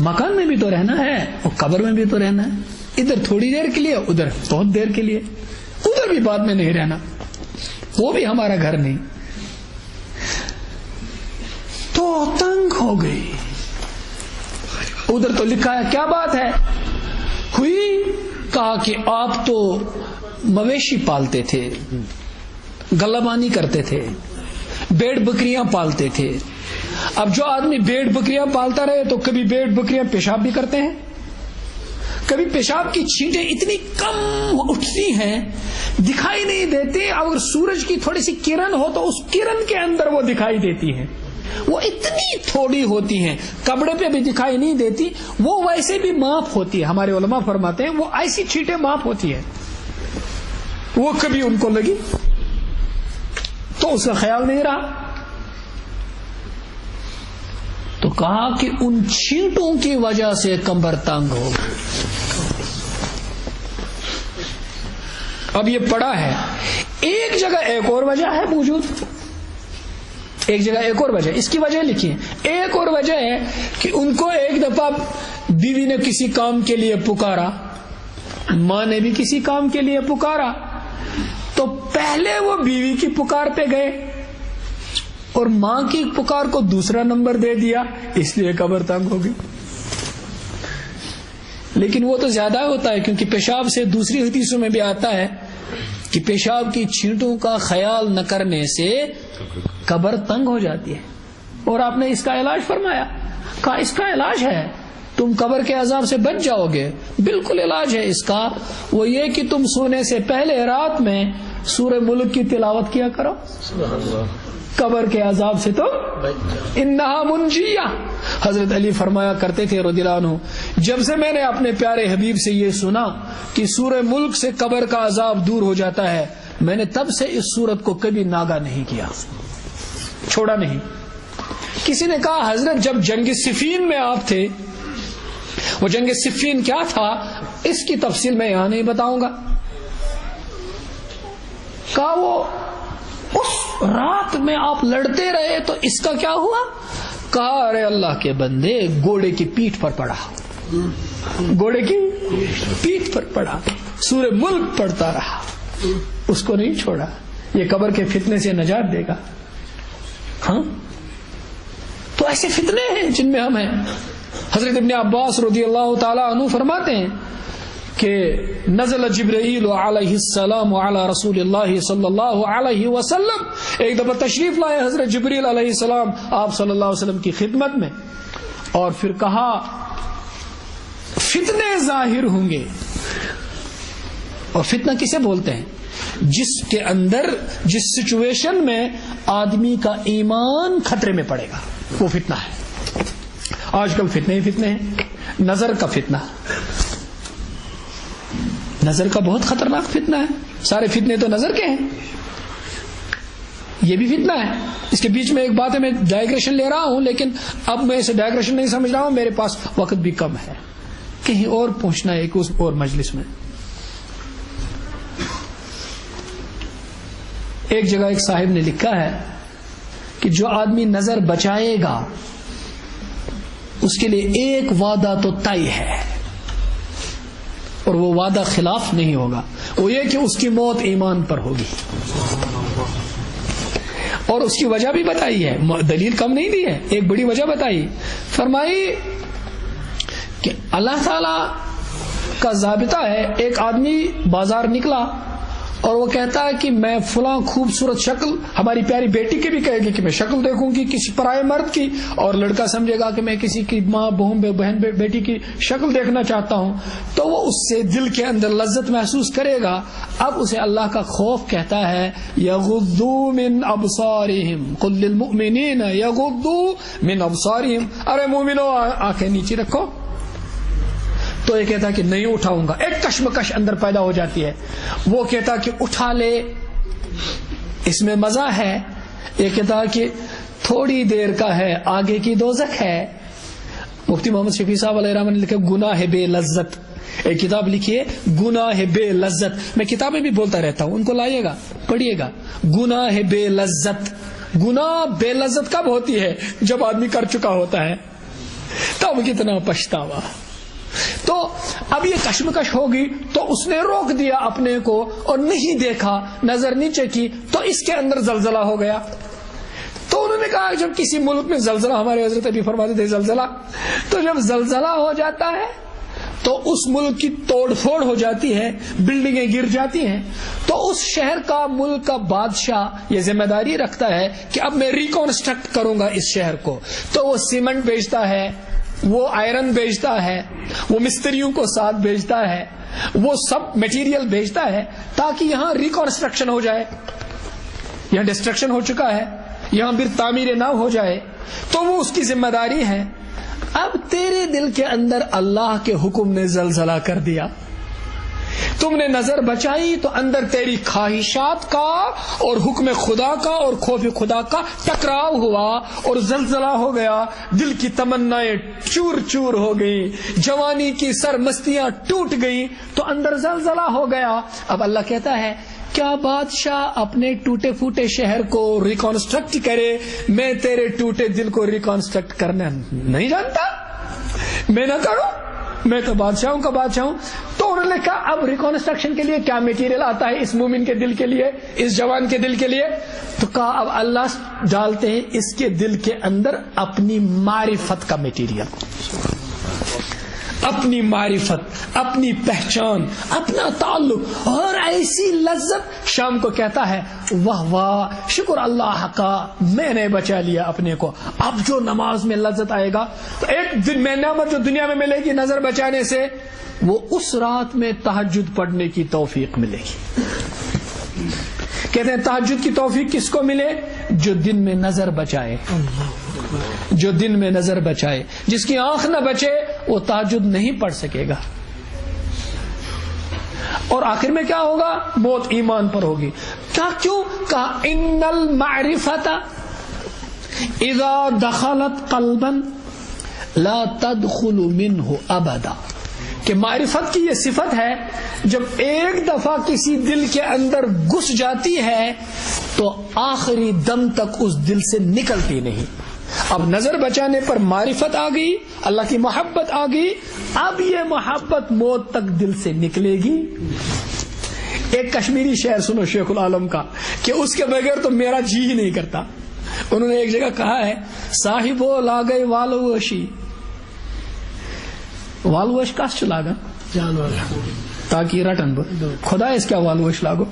مکان میں بھی تو رہنا ہے اور قبر میں بھی تو رہنا ہے. ادھر تھوڑی دیر کے لیے، ادھر بہت دیر کے لیے. ادھر بھی بعد میں نہیں رہنا، وہ بھی ہمارا گھر نہیں. تو تنگ ہو گئی. ادھر تو لکھا ہے کیا بات ہے ہوئی. کہا کہ آپ تو مویشی پالتے تھے، گلابانی کرتے تھے، بیڑ بکریاں پالتے تھے. اب جو آدمی بیڑ بکریاں پالتا رہے تو کبھی بیڑ بکریاں پیشاب بھی کرتے ہیں، کبھی پیشاب کی چھینٹیں اتنی کم اٹھتی ہیں دکھائی نہیں دیتی. اگر سورج کی تھوڑی سی کرن ہو تو اس کرن کے اندر وہ دکھائی دیتی ہیں. وہ اتنی تھوڑی ہوتی ہیں، کپڑے پہ بھی دکھائی نہیں دیتی. وہ ویسے بھی معاف ہوتی ہے. ہمارے علماء فرماتے ہیں وہ ایسی چھینٹیں معاف ہوتی ہیں. وہ کبھی ان کو لگی تو اس کا خیال نہیں رہا. تو کہا کہ ان چھینٹوں کی وجہ سے کمر تنگ ہو گئی. اب یہ پڑا ہے. ایک جگہ ایک اور وجہ ہے موجود، ایک جگہ ایک اور وجہ. اس کی وجہ لکھی ہے. ایک اور وجہ ہے کہ ان کو ایک دفعہ بیوی نے کسی کام کے لیے پکارا، ماں نے بھی کسی کام کے لیے پکارا، تو پہلے وہ بیوی کی پکار پہ گئے اور ماں کی پکار کو دوسرا نمبر دے دیا، اس لیے قبر تنگ ہو گئی. لیکن وہ تو زیادہ ہوتا ہے، کیونکہ پیشاب سے دوسری حدیثوں میں بھی آتا ہے کہ پیشاب کی چھینٹوں کا خیال نہ کرنے سے قبر تنگ ہو جاتی ہے. اور آپ نے اس کا علاج فرمایا. کہا اس کا علاج ہے، تم قبر کے عذاب سے بچ جاؤ گے. بالکل علاج ہے اس کا. وہ یہ کہ تم سونے سے پہلے رات میں سورہ ملک کی تلاوت کیا کرو، قبر کے عذاب سے تو انہا منجیہ. حضرت علی فرمایا کرتے تھے رضی اللہ عنہ، جب سے میں نے اپنے پیارے حبیب سے یہ سنا کہ سورہ ملک سے قبر کا عذاب دور ہو جاتا ہے، میں نے تب سے اس سورت کو کبھی ناگا نہیں کیا، چھوڑا نہیں. کسی نے کہا حضرت جب جنگ صفین میں آپ تھے، وہ جنگ صفین کیا تھا اس کی تفصیل میں یہاں نہیں بتاؤں گا. کہا وہ اس رات میں آپ لڑتے رہے تو اس کا کیا ہوا؟ کہا ارے اللہ کے بندے، گھوڑے کی پیٹھ پر پڑا، گھوڑے کی پیٹھ پر پڑا، سورہ ملک پڑھتا رہا، اس کو نہیں چھوڑا. یہ قبر کے فتنے سے نجات دے گا. ہاں تو ایسے فتنے ہیں جن میں ہم ہیں. حضرت ابن عباس رضی اللہ تعالی عنہ فرماتے ہیں کہ نزل جبرائیل علیہ السلام علی رسول اللہ صلی اللہ علیہ وسلم. ایک دفعہ تشریف لائے حضرت جبریل علیہ السلام آپ صلی اللہ علیہ وسلم کی خدمت میں، اور پھر کہا فتنے ظاہر ہوں گے. اور فتنہ کسے بولتے ہیں؟ جس کے اندر، جس سچویشن میں آدمی کا ایمان خطرے میں پڑے گا، وہ فتنہ ہے. آج کل فتنے ہی فتنے ہیں. نظر کا فتنہ، نظر کا بہت خطرناک فتنہ ہے. سارے فتنے تو نظر کے ہیں، یہ بھی فتنہ ہے. اس کے بیچ میں ایک بات ہے، میں ڈائگریشن لے رہا ہوں لیکن اب میں اسے ڈائگریشن نہیں سمجھ رہا ہوں، میرے پاس وقت بھی کم ہے، کہیں اور پہنچنا ہے ایک اس اور مجلس میں. ایک جگہ ایک صاحب نے لکھا ہے کہ جو آدمی نظر بچائے گا اس کے لیے ایک وعدہ تو طے ہے، اور وہ وعدہ خلاف نہیں ہوگا. وہ یہ کہ اس کی موت ایمان پر ہوگی. اور اس کی وجہ بھی بتائی ہے، دلیل کم نہیں دی ہے، ایک بڑی وجہ بتائی. فرمائی کہ اللہ تعالی کا ضابطہ ہے، ایک آدمی بازار نکلا اور وہ کہتا ہے کہ میں فلاں خوبصورت شکل، ہماری پیاری بیٹی کی بھی کہے گی کہ میں شکل دیکھوں گی کسی پرائے مرد کی، اور لڑکا سمجھے گا کہ میں کسی کی ماں بہن بیٹی کی شکل دیکھنا چاہتا ہوں، تو وہ اس سے دل کے اندر لذت محسوس کرے گا. اب اسے اللہ کا خوف کہتا ہے یغضوا من ابصارہم قل للمؤمنین یغضوا من ابصارہم. ارے مومنو آنکھیں نیچے رکھو. تو یہ کہتا کہ نہیں اٹھاؤں گا، ایک کشمکش اندر پیدا ہو جاتی ہے. وہ کہتا کہ اٹھا لے، اس میں مزہ ہے. یہ کہتا کہ تھوڑی دیر کا ہے، آگے کی دوزخ ہے. مفتی محمد شفیع صاحب علیہ الرحمۃ نے لکھا گناہ بے لذت، ایک کتاب لکھی ہے گناہ بے لذت. میں کتابیں بھی بولتا رہتا ہوں، ان کو لائیے گا پڑھیے گا. گناہ بے لذت. گناہ بے لذت کب ہوتی ہے؟ جب آدمی کر چکا ہوتا ہے، تب کتنا پچھتاوا. تو اب یہ کشمکش ہوگی تو اس نے روک دیا اپنے کو اور نہیں دیکھا، نظر نیچے کی، تو اس کے اندر زلزلہ ہو گیا. تو انہوں نے کہا جب کسی ملک میں زلزلہ، ہمارے حضرت ابھی فرماتے تھے زلزلہ، تو جب زلزلہ ہو جاتا ہے تو اس ملک کی توڑ پھوڑ ہو جاتی ہے، بلڈنگیں گر جاتی ہیں. تو اس شہر کا، ملک کا بادشاہ یہ ذمہ داری رکھتا ہے کہ اب میں ریکنسٹرکٹ کروں گا اس شہر کو. تو وہ سیمنٹ بیچتا ہے، وہ آئرن بیچتا ہے، وہ مستریوں کو ساتھ بیچتا ہے، وہ سب میٹیریل بیچتا ہے تاکہ یہاں ریکنسٹرکشن ہو جائے. یہاں ڈسٹرکشن ہو چکا ہے، یہاں پھر تعمیر نو ہو جائے. تو وہ اس کی ذمہ داری ہے. اب تیرے دل کے اندر اللہ کے حکم نے زلزلہ کر دیا، تم نے نظر بچائی تو اندر تیری خواہشات کا اور حکم خدا کا اور خوف خدا کا ٹکراؤ ہوا اور زلزلہ ہو گیا. دل کی تمنائیں چور چور ہو گئی، جوانی کی سرمستیاں ٹوٹ گئی، تو اندر زلزلہ ہو گیا. اب اللہ کہتا ہے کیا بادشاہ اپنے ٹوٹے پھوٹے شہر کو ریکنسٹرکٹ کرے؟ میں تیرے ٹوٹے دل کو ریکنسٹرکٹ کرنا نہیں جانتا، میں نہ کروں، میں تو بادشاہوں کا بادشاہ ہوں. تو انہوں نے کہا اب ریکنسٹرکشن کے لیے کیا میٹیریل آتا ہے اس مومن کے دل کے لیے، اس جوان کے دل کے لیے؟ تو کہا اب اللہ ڈالتے ہیں اس کے دل کے اندر اپنی معرفت کا میٹیریل، اپنی معرفت، اپنی پہچان، اپنا تعلق، اور ایسی لذت. شام کو کہتا ہے واہ واہ شکر اللہ کا، میں نے بچا لیا اپنے کو. اب جو نماز میں لذت آئے گا تو ایک دن میں نعمت جو دنیا میں ملے گی نظر بچانے سے، وہ اس رات میں تہجد پڑھنے کی توفیق ملے گی. کہتے ہیں تہجد کی توفیق کس کو ملے؟ جو دن میں نظر بچائے، جو دن میں نظر بچائے. جس کی آنکھ نہ بچے وہ تہجد نہیں پڑھ سکے گا. اور آخر میں کیا ہوگا؟ موت ایمان پر ہوگی. کیا کیوں؟ کہا ان المعرفت اذا دخلت قلبا لا تدخل منه ابدا. کہ معرفت کی یہ صفت ہے، جب ایک دفعہ کسی دل کے اندر گھس جاتی ہے تو آخری دم تک اس دل سے نکلتی نہیں. اب نظر بچانے پر معرفت آ گئی، اللہ کی محبت آ گئی، اب یہ محبت موت تک دل سے نکلے گی. ایک کشمیری شعر سنو شیخ العالم کا کہ اس کے بغیر تو میرا جی ہی نہیں کرتا. انہوں نے ایک جگہ کہا ہے صاحبو لاگئی والوشی، والوش کس لاگا تاکہ رٹن خدا اس کیا والوش لاگو.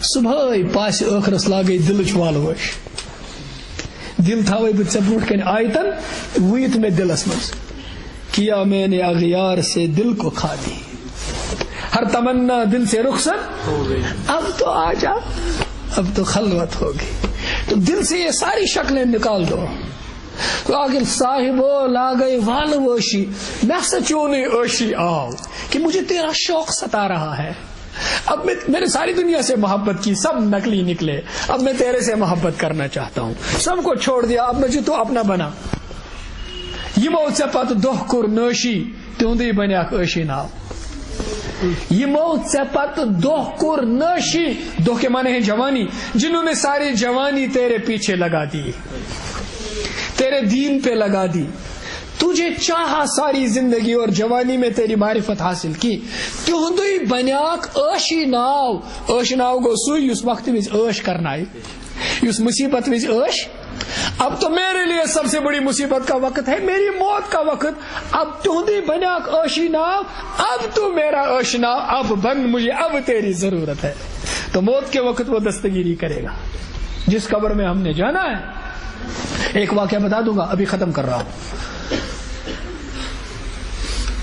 صبح پاس ٲخرس لاگے دلچ والوش، دل تھاوے بہ ژے برونٹ کن آیتن ویت میں دلس مز، کیا میں نے اغیار سے دل کو خالی، ہر تمنا دل سے رخصت ہو گئی، اب تو آ جا، اب تو خلوت ہوگی. تو دل سے یہ ساری شکلیں نکال دو. لیکن صاحبو لاگئی والوشی، میں سچونی اوشی آؤ کہ مجھے تیرا شوق ستا رہا ہے. اب میں نے ساری دنیا سے محبت کی، سب نکلی نکلے، اب میں تیرے سے محبت کرنا چاہتا ہوں، سب کو چھوڑ دیا، اب مجھے تو اپنا بنا. یمو ژے پتہٕ دۄہ کوٚر نٲشی تِہُنٛدُے بنیاکھ ٲشی ناو. یمو ژے پتہٕ دۄہ کوٚر نٲشی، دۄہ کے معنی ہے جوانی، جنہوں نے ساری جوانی تیرے پیچھے لگا دی، تیرے دین پہ لگا دی، تجھے چاہا ساری زندگی اور جوانی میں تیری معرفت حاصل کی. تہندی بنیاک عٲشی ناو. عٲش ناو گو سُے یُس وقت وز عٲش کرنائے، یُس مصیبت وز عٲش. اب تو میرے لیے سب سے بڑی مصیبت کا وقت ہے، میری موت کا وقت. اب تہندی بنیاک عٲشی ناو، اب تو میرا عٲش ناو، اب بن، مجھے اب تیری ضرورت ہے. تو موت کے وقت وہ دستگیری کرے گا. جس قبر میں ہم نے جانا ہے، ایک واقعہ بتا دوں گا، ابھی ختم کر رہا ہوں.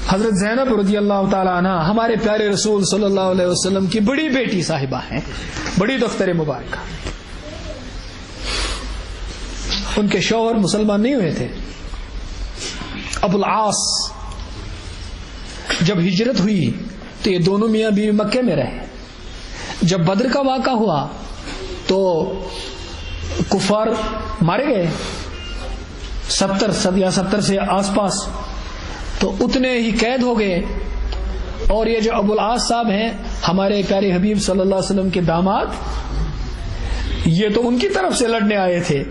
حضرت زینب رضی اللہ تعالی عنہ ہمارے پیارے رسول صلی اللہ علیہ وسلم کی بڑی بیٹی صاحبہ ہیں، بڑی دختر مبارکہ. ان کے شوہر مسلمان نہیں ہوئے تھے، ابو العاص جب ہجرت ہوئی تو یہ دونوں میاں بیوی مکے میں رہے. جب بدر کا واقعہ ہوا تو کفار مارے گئے 70 سے آس پاس, تو اتنے ہی قید ہو گئے. اور یہ جو ابو العاص صاحب ہیں ہمارے پیارے حبیب صلی اللہ علیہ وسلم کے داماد, یہ تو ان کی طرف سے لڑنے آئے تھے,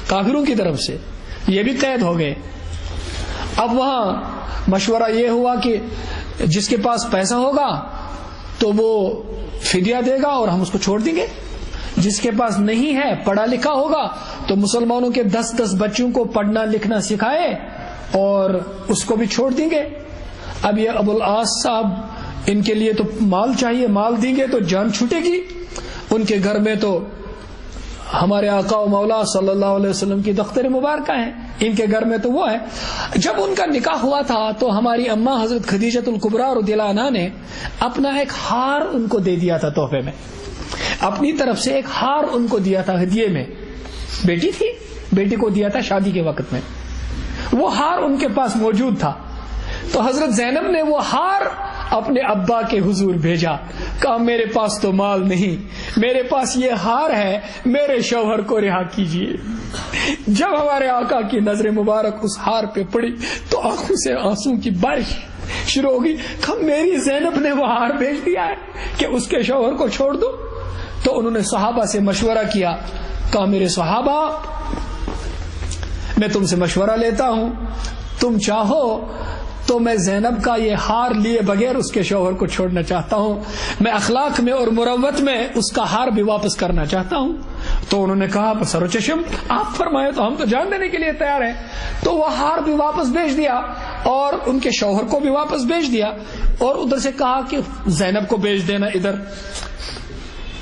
کافروں کی طرف سے, یہ بھی قید ہو گئے. اب وہاں مشورہ یہ ہوا کہ جس کے پاس پیسہ ہوگا تو وہ فدیہ دے گا اور ہم اس کو چھوڑ دیں گے, جس کے پاس نہیں ہے پڑھا لکھا ہوگا تو مسلمانوں کے 10 بچوں کو پڑھنا لکھنا سکھائے اور اس کو بھی چھوڑ دیں گے. اب یہ ابو العاص صاحب, ان کے لیے تو مال چاہیے, مال دیں گے تو جان چھوٹے گی. ان کے گھر میں تو ہمارے آقا و مولا صلی اللہ علیہ وسلم کی دختر مبارکہ ہیں, ان کے گھر میں تو وہ ہے. جب ان کا نکاح ہوا تھا تو ہماری اماں حضرت خدیجۃ الکبریٰ رضی اللہ عنہا نے اپنا ایک ہار ان کو دے دیا تھا تحفے میں, اپنی طرف سے ایک ہار ان کو دیا تھا ہدیے میں. بیٹی تھی, بیٹی کو دیا تھا شادی کے وقت میں, وہ ہار ان کے پاس موجود تھا. تو حضرت زینب نے وہ ہار اپنے ابا کے حضور بھیجا, کہا میرے پاس تو مال نہیں, میرے پاس یہ ہار ہے, میرے شوہر کو رہا کیجیے. جب ہمارے آقا کی نظر مبارک اس ہار پہ پڑی تو آنکھوں سے آنسو کی بارش شروع ہوگی. کہا میری زینب نے وہ ہار بھیج دیا ہے کہ اس کے شوہر کو چھوڑ دو. تو انہوں نے صحابہ سے مشورہ کیا, کہا میرے صحابہ میں تم سے مشورہ لیتا ہوں, تم چاہو تو میں زینب کا یہ ہار لیے بغیر اس کے شوہر کو چھوڑنا چاہتا ہوں, میں اخلاق میں اور مروت میں اس کا ہار بھی واپس کرنا چاہتا ہوں. تو انہوں نے کہا سر و چشم آپ فرمائے تو ہم تو جان دینے کے لیے تیار ہیں. تو وہ ہار بھی واپس بھیج دیا اور ان کے شوہر کو بھی واپس بھیج دیا, اور ادھر سے کہا کہ زینب کو بھیج دینا ادھر.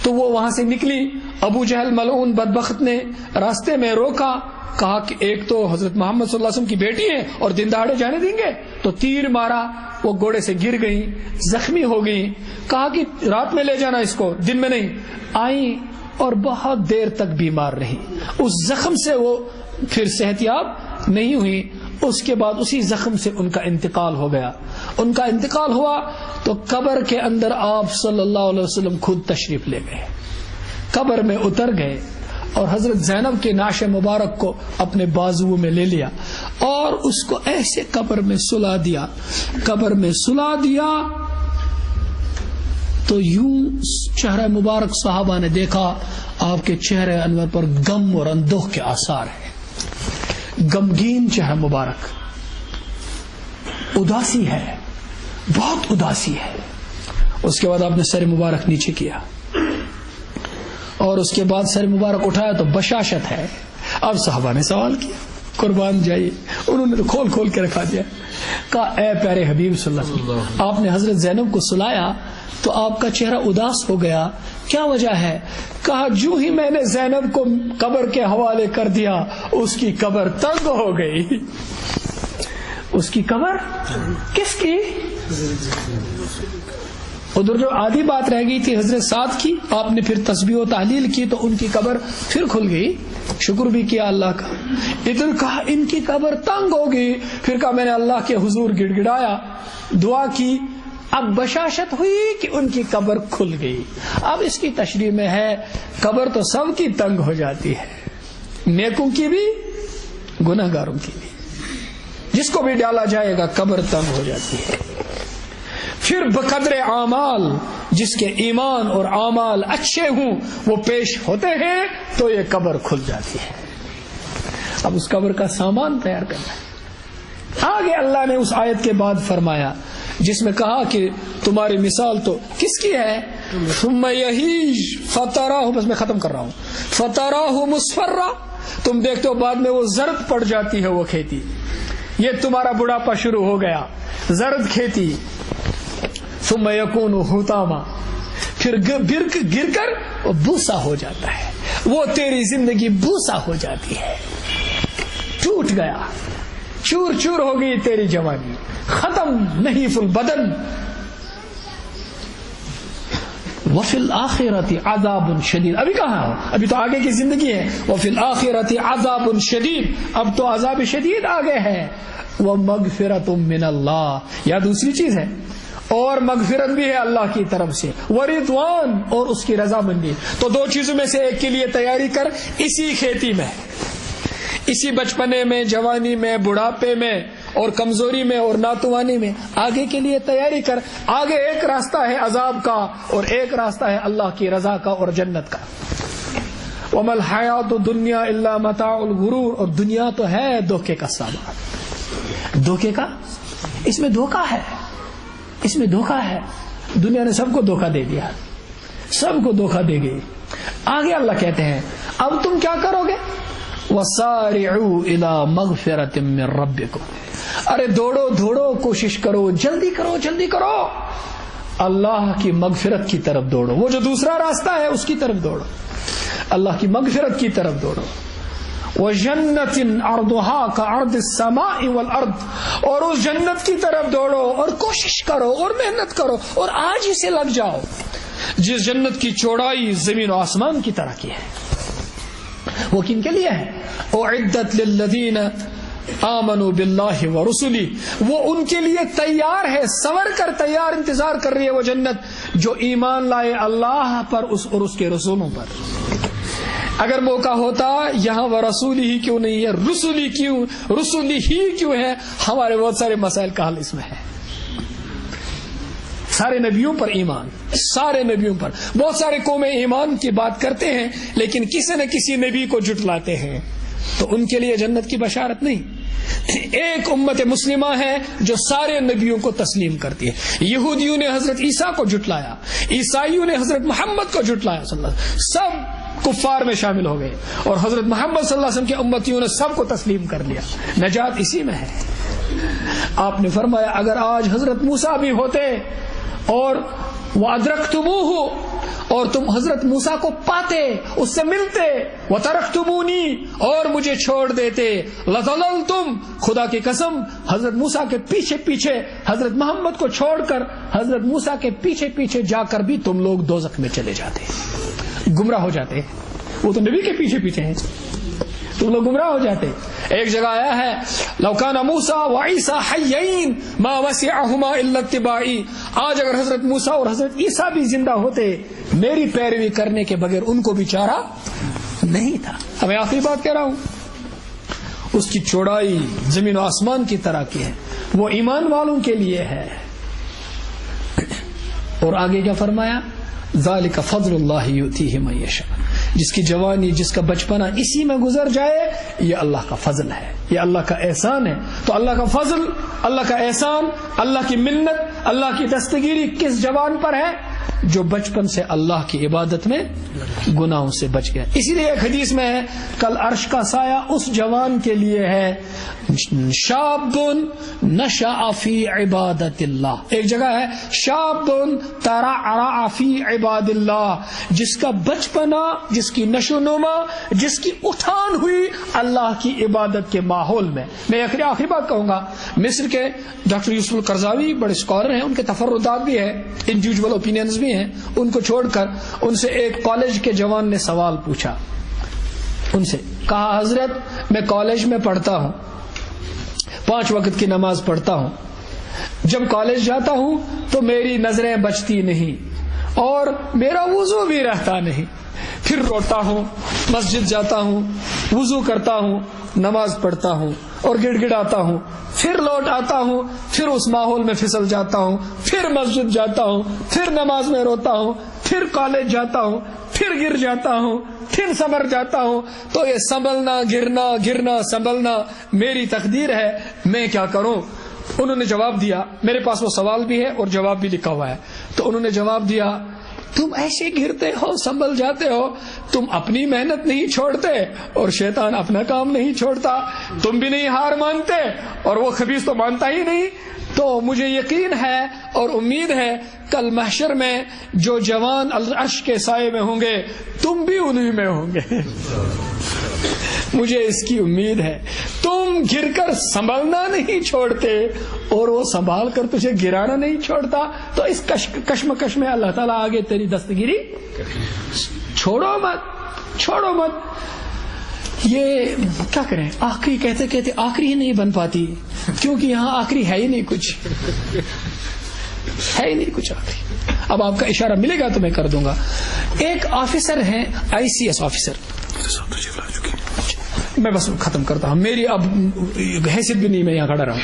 تو وہ وہاں سے نکلی. ابو جہل ملعون بدبخت نے راستے میں روکا, کہا کہ ایک تو حضرت محمد صلی اللہ علیہ وسلم کی بیٹی ہے اور دن دہاڑے جانے دیں گے. تو تیر مارا, وہ گھوڑے سے گر گئی, زخمی ہو گئی. کہا کہ رات میں لے جانا اس کو, دن میں نہیں. آئی اور بہت دیر تک بیمار رہی. اس زخم سے وہ پھر صحتیاب نہیں ہوئی. اس کے بعد اسی زخم سے ان کا انتقال ہو گیا. ان کا انتقال ہوا تو قبر کے اندر آپ صلی اللہ علیہ وسلم خود تشریف لے گئے, قبر میں اتر گئے اور حضرت زینب کے ناش مبارک کو اپنے بازو میں لے لیا اور اس کو ایسے قبر میں سلا دیا. قبر میں سلا دیا تو یوں چہرہ مبارک صحابہ نے دیکھا آپ کے چہرے انور پر غم اور اندوہ کے آثار ہیں, غمگین چہرہ مبارک, اداسی ہے, بہت اداسی ہے. اس کے بعد آپ نے سر مبارک نیچے کیا اور اس کے بعد سر مبارک اٹھایا تو بشاشت ہے. اب صحابہ نے سوال کیا, قربان جائیے, انہوں نے تو کھول کھول کے رکھا دیا. کہا اے پیارے حبیب صلی اللہ علیہ وسلم, آپ نے حضرت زینب کو سلایا تو آپ کا چہرہ اداس ہو گیا, کیا وجہ ہے؟ کہا جو ہی میں نے زینب کو قبر کے حوالے کر دیا اس کی قبر تنگ ہو گئی. اس کی قبر کس کی؟ ادھر جو آدھی بات رہ گئی تھی حضرت سعد کی, آپ نے پھر تسبیح و تحلیل کی تو ان کی قبر پھر کھل گئی, شکر بھی کیا اللہ کا. ادھر کہا ان کی قبر تنگ ہو گئی, پھر کہا میں نے اللہ کے حضور گڑ گڑایا, دعا کی, اب بشاشت ہوئی کہ ان کی قبر کھل گئی. اب اس کی تشریح میں ہے قبر تو سب کی تنگ ہو جاتی ہے, نیکوں کی بھی گناہ گاروں کی بھی, جس کو بھی ڈالا جائے گا قبر تنگ ہو جاتی ہے. پھر بقدر اعمال, جس کے ایمان اور اعمال اچھے ہوں وہ پیش ہوتے ہیں تو یہ قبر کھل جاتی ہے. اب اس قبر کا سامان تیار کرنا ہے. آگے اللہ نے اس آیت کے بعد فرمایا جس میں کہا کہ تمہاری مثال تو کس کی ہے؟ ثم یہیج فتراہ, بس میں ختم کر رہا ہوں, فتراہ مصفرا, تم دیکھتے ہو بعد میں وہ زرد پڑ جاتی ہے وہ کھیتی. یہ تمہارا بڑھاپا شروع ہو گیا, زرد کھیتی. ثم یکون حطاما, پھر گر کر وہ بوسا ہو جاتا ہے, وہ تیری زندگی بوسا ہو جاتی ہے, ٹوٹ گیا, چور چور ہو گئی تیری جوانی, ختم, نحیف البدن. وفی الآخرۃ عذاب شدید. ابھی کہاں ہو؟ ابھی تو آگے کی زندگی ہے. وفی الآخرۃ عذاب شدید، اب تو عذاب شدید آگے ہے. ومغفرۃ من اللہ، یا دوسری چیز ہے، اور مغفرت بھی ہے اللہ کی طرف سے، ورضوان، اور اس کی رضامندی. تو دو چیزوں میں سے ایک کے لیے تیاری کر، اسی کھیتی میں، اسی بچپنے میں، جوانی میں، بڑھاپے میں اور کمزوری میں اور ناتوانی میں. آگے کے لیے تیاری کر. آگے ایک راستہ ہے عذاب کا اور ایک راستہ ہے اللہ کی رضا کا اور جنت کا. وَمَا الْحَيَاةُ الدُّنْيَا إِلَّا مَتَاعُ الْغُرُورِ، اور دنیا تو ہے دھوکے کا سامان. دھوکے کا، اس میں دھوکہ ہے، اس میں دھوکہ ہے. دنیا نے سب کو دھوکہ دے دیا، سب کو دھوکہ دے گئی. آگے اللہ کہتے ہیں اب تم کیا کرو گے؟ وَسَارِعُوا إِلَى مَغْفِرَةٍ مِّن رَبِّكُمْ، ارے دوڑو دوڑو، کوشش کرو، جلدی کرو، جلدی کرو، اللہ کی مغفرت کی طرف دوڑو. وہ جو دوسرا راستہ ہے اس کی طرف دوڑو، اللہ کی مغفرت کی طرف دوڑو. وَجَنَّةٍ عَرْضُهَا كَعَرْضِ السَّمَاءِ وَالْأَرْضِ، اور اس جنت کی طرف دوڑو اور کوشش کرو اور محنت کرو اور آج ہی سے لگ جاؤ، جس جنت کی چوڑائی زمین و آسمان کی طرح کی ہے. وہ کن کے لیے ہے؟ اعدت للذین آمنوا باللہ ورسلہ، وہ ان کے لیے تیار ہے، سور کر تیار انتظار کر رہی ہے وہ جنت جو ایمان لائے اللہ پر اور اس کے رسولوں پر. اگر موقع ہوتا یہاں وہ رسولی ہی کیوں نہیں ہے، رسولی کیوں، رسولی ہی کیوں ہے؟ ہمارے بہت سارے مسائل کا حل اس میں ہے. سارے نبیوں پر ایمان، سارے نبیوں پر. بہت سارے قومیں ایمان کی بات کرتے ہیں لیکن کسی نہ کسی نبی کو جھٹلاتے ہیں، تو ان کے لیے جنت کی بشارت نہیں. ایک امت مسلمہ ہے جو سارے نبیوں کو تسلیم کرتی ہے. یہودیوں نے حضرت عیسیٰ کو جھٹلایا، عیسائیوں نے حضرت محمد کو جھٹلایا صلی اللہ علیہ وسلم، سب کفار میں شامل ہو گئے، اور حضرت محمد صلی اللہ علیہ وسلم کے امتیوں نے سب کو تسلیم کر لیا. نجات اسی میں ہے. آپ نے فرمایا اگر آج حضرت موسیٰ بھی ہوتے اور وَأَدْرَكْتُمُوهُ، اور تم حضرت موسیٰ کو پاتے، اس سے ملتے، وَتَرَكْتُمُونِي، اور مجھے چھوڑ دیتے، لَظَلَلْتُمْ، خدا کی قسم حضرت موسیٰ کے پیچھے پیچھے، حضرت محمد کو چھوڑ کر حضرت موسیٰ کے پیچھے پیچھے جا کر بھی تم لوگ دوزخ میں چلے جاتے، گمراہ ہو جاتے. وہ تو نبی کے پیچھے پیچھے ہیں، تم لوگ گمراہ ہو جاتے. ایک جگہ آیا ہے لو کان موسیٰ وعیسیٰ حیین ما وسعہما الا اتباعی، آج اگر حضرت موسیٰ اور حضرت عیسیٰ بھی زندہ ہوتے میری پیروی کرنے کے بغیر ان کو بھی چارہ نہیں تھا. اب میں آخری بات کہہ رہا ہوں، اس کی چوڑائی زمین و آسمان کی طرح کی ہے، وہ ایمان والوں کے لیے ہے. اور آگے کیا فرمایا؟ ذالک فضل اللہ یؤتیہ من یشاء، جس کی جوانی، جس کا بچپنا اسی میں گزر جائے، یہ اللہ کا فضل ہے، یہ اللہ کا احسان ہے. تو اللہ کا فضل، اللہ کا احسان، اللہ کی منت، اللہ کی دستگیری کس جوان پر ہے؟ جو بچپن سے اللہ کی عبادت میں گناہوں سے بچ گیا. اسی لیے ایک حدیث میں ہے کل عرش کا سایہ اس جوان کے لیے ہے شاب نشأ فی عبادت اللہ. ایک جگہ ہے شاب ترعرع فی عباد اللہ، جس کا بچپنا، جس کی نشو نما، جس کی اٹھان ہوئی اللہ کی عبادت کے ماحول میں. میں آخری بات کہوں گا، مصر کے ڈاکٹر یوسف القرضاوی بڑے اسکالر ہیں، ان کے تفردات بھی ہیں، انڈیویجول اوپینینز بھی ہیں. ان کو چھوڑ کر ان سے ایک کالج کے جوان نے سوال پوچھا، ان سے کہا حضرت میں کالج میں پڑھتا ہوں، 5 وقت کی نماز پڑھتا ہوں، جب کالج جاتا ہوں تو میری نظریں بچتی نہیں اور میرا وضو بھی رہتا نہیں، پھر روتا ہوں، مسجد جاتا ہوں، وضو کرتا ہوں، نماز پڑھتا ہوں اور گڑ گڑاتا ہوں، پھر لوٹ آتا ہوں، پھر اس ماحول میں پھسل جاتا ہوں، پھر مسجد جاتا ہوں، پھر نماز میں روتا ہوں، پھر کالج جاتا ہوں، پھر گر جاتا ہوں، پھر سنبھل جاتا ہوں. تو یہ سنبھلنا، گرنا، گرنا، سنبھلنا میری تقدیر ہے، میں کیا کروں؟ انہوں نے جواب دیا، میرے پاس وہ سوال بھی ہے اور جواب بھی لکھا ہوا ہے. تو انہوں نے جواب دیا تم ایسے گرتے ہو، سنبھل جاتے ہو، تم اپنی محنت نہیں چھوڑتے اور شیطان اپنا کام نہیں چھوڑتا، تم بھی نہیں ہار مانتے اور وہ خبیث تو مانتا ہی نہیں. تو مجھے یقین ہے اور امید ہے کل محشر میں جو جوان عرش کے سائے میں ہوں گے تم بھی انہی میں ہوں گے. مجھے اس کی امید ہے تم گر کر سنبھلنا نہیں چھوڑتے اور وہ سنبھال کر تجھے گرانا نہیں چھوڑتا. تو اس کشمکش میں اللہ تعالیٰ آگے تیری دستگیری چھوڑو مت. یہ کیا کریں, آخری کہتے کہتے آخری ہی نہیں بن پاتی, کیونکہ یہاں آخری ہے ہی نہیں کچھ آخری. اب آپ کا اشارہ ملے گا تو میں کر دوں گا. ایک آفیسر ہیں ICS آفیسر, میں بس ختم کرتا ہوں, میری اب حیثیت بھی نہیں, میں یہاں کھڑا رہا ہوں.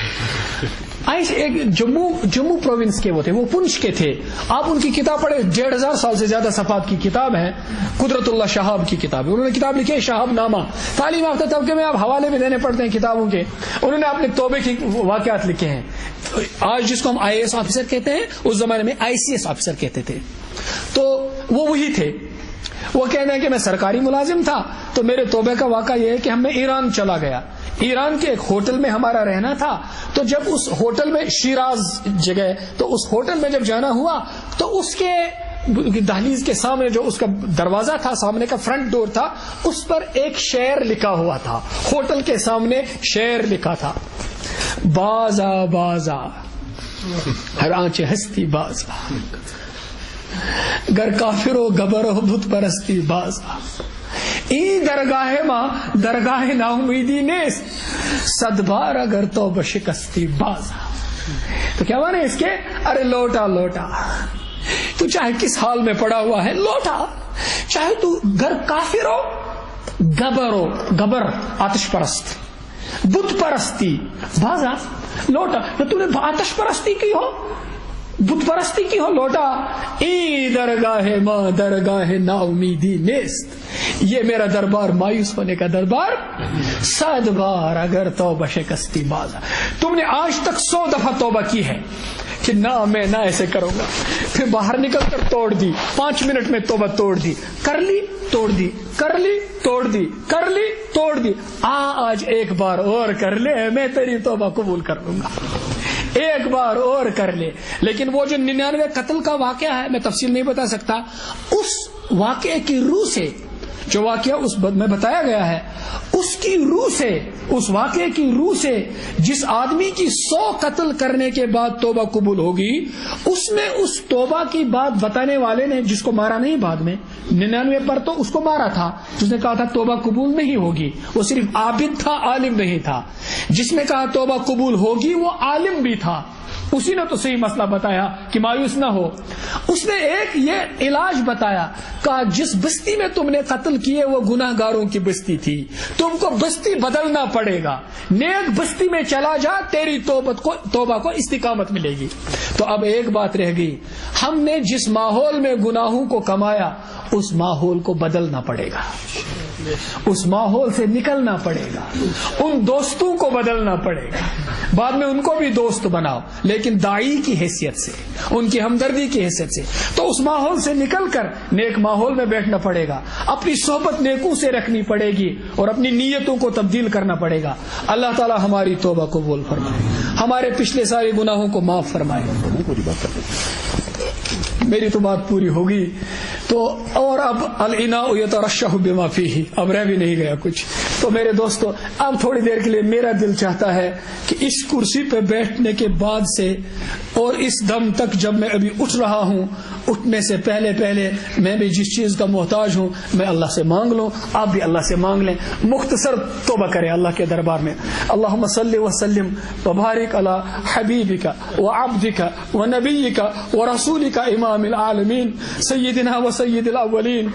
ایک جموں پروونس کے وہ تھے, وہ پنچ کے تھے. آپ ان کی کتاب پڑھے, 1500 سال سے زیادہ صفحات کی کتاب ہے, قدرت اللہ شہاب کی کتاب ہے. انہوں نے کتاب لکھی ہے شہاب نامہ. تعلیم یافتہ طبقے میں آپ حوالے بھی دینے پڑتے ہیں کتابوں کے. انہوں نے اپنے توبے کی واقعات لکھے ہیں. آج جس کو ہم IAS آفیسر کہتے ہیں, اس زمانے میں ICS آفیسر کہتے تھے. تو وہ وہی تھے. وہ کہتے ہیں کہ میں سرکاری ملازم تھا, تو میرے توبے کا واقعہ یہ ہے کہ ہم میں ایران چلا گیا. ایران کے ایک ہوٹل میں ہمارا رہنا تھا. تو جب اس ہوٹل میں, شیراز جگہ, تو اس ہوٹل میں جب جانا ہوا تو اس کے دہلیز کے سامنے جو اس کا دروازہ تھا, سامنے کا فرنٹ ڈور تھا, اس پر ایک شعر لکھا ہوا تھا. ہوٹل کے سامنے شعر لکھا تھا, بازا بازا ہر آنچ ہستی بازا, گر کافر و گبر و بت پرستی بازا, ای درگاہ ماں درگاہ نا امیدی نیست, صد بار اگر تو بشکستی بازا. تو کیا مانے اس کے, ارے لوٹا لوٹا, تو چاہے کس حال میں پڑا ہوا ہے لوٹا, چاہے تو گر کافر ہو, گبر آتش پرست, بت پرستی بازا, لوٹا. تو نے آتش پرستی کی ہو, بت پرستی کی ہو, لوٹا. ای درگاہ ماں درگاہ نا امیدی نیست, یہ میرا دربار مایوس ہونے کا دربار, صد بار اگر توبہ شکستی بازا. تم نے آج تک 100 دفعہ توبہ کی ہے کہ نہ میں نہ ایسے کروں گا, پھر باہر نکل کر توڑ دی, 5 منٹ میں توبہ توڑ دی, کر لی توڑ دی, کر لی توڑ دی, کر لی توڑ دی. آج ایک بار اور کر لے, میں تیری توبہ قبول کر لوں گا, ایک بار اور کر لے. لیکن وہ جو 99 قتل کا واقعہ ہے, میں تفصیل نہیں بتا سکتا, اس واقعے کی روح سے, جو واقعہ اس میں بتایا گیا ہے, اس کی روح سے, اس واقعے کی روح سے جس آدمی کی 100 قتل کرنے کے بعد توبہ قبول ہوگی, اس میں اس توبہ کی بات بتانے والے نے, جس کو مارا نہیں بعد میں, 99 پر تو اس کو مارا تھا, جس نے کہا تھا توبہ قبول نہیں ہوگی, وہ صرف عابد تھا, عالم نہیں تھا. جس نے کہا توبہ قبول ہوگی وہ عالم بھی تھا, اسی نے تو صحیح مسئلہ بتایا کہ مایوس نہ ہو. اس نے ایک یہ علاج بتایا, کہا جس بستی میں تم نے قتل کیے وہ گناہ گاروں کی بستی تھی, تم کو بستی بدلنا پڑے گا, نیک بستی میں چلا جا, تیری توبہ کو استقامت ملے گی. تو اب ایک بات رہ گئی, ہم نے جس ماحول میں گناہوں کو کمایا اس ماحول کو بدلنا پڑے گا, اس ماحول سے نکلنا پڑے گا, ان دوستوں کو بدلنا پڑے گا. بعد میں ان کو بھی دوست بناؤ, لیکن داعی کی حیثیت سے, ان کی ہمدردی کی حیثیت سے. تو اس ماحول سے نکل کر نیک ماحول میں بیٹھنا پڑے گا, اپنی صحبت نیکوں سے رکھنی پڑے گی, اور اپنی نیتوں کو تبدیل کرنا پڑے گا. اللہ تعالی ہماری توبہ قبول فرمائے, ہمارے پچھلے سارے گناہوں کو معاف فرمائے. میری تو بات پوری ہوگی. تو اور اب الاناء یترشح بما فیہ, اب رہ بھی نہیں گیا کچھ. تو میرے دوستو, اب تھوڑی دیر کے لیے میرا دل چاہتا ہے کہ اس کرسی پہ بیٹھنے کے بعد سے اور اس دم تک جب میں ابھی اٹھ رہا ہوں, اٹھنے سے پہلے میں بھی جس چیز کا محتاج ہوں میں اللہ سے مانگ لوں, آپ بھی اللہ سے مانگ لیں, مختصر توبہ کریں اللہ کے دربار میں. اللہم صلی وسلم وبارک علی حبیبک وعبدک ونبیک ورسولک امام العالمین سیدنا وسید الاولین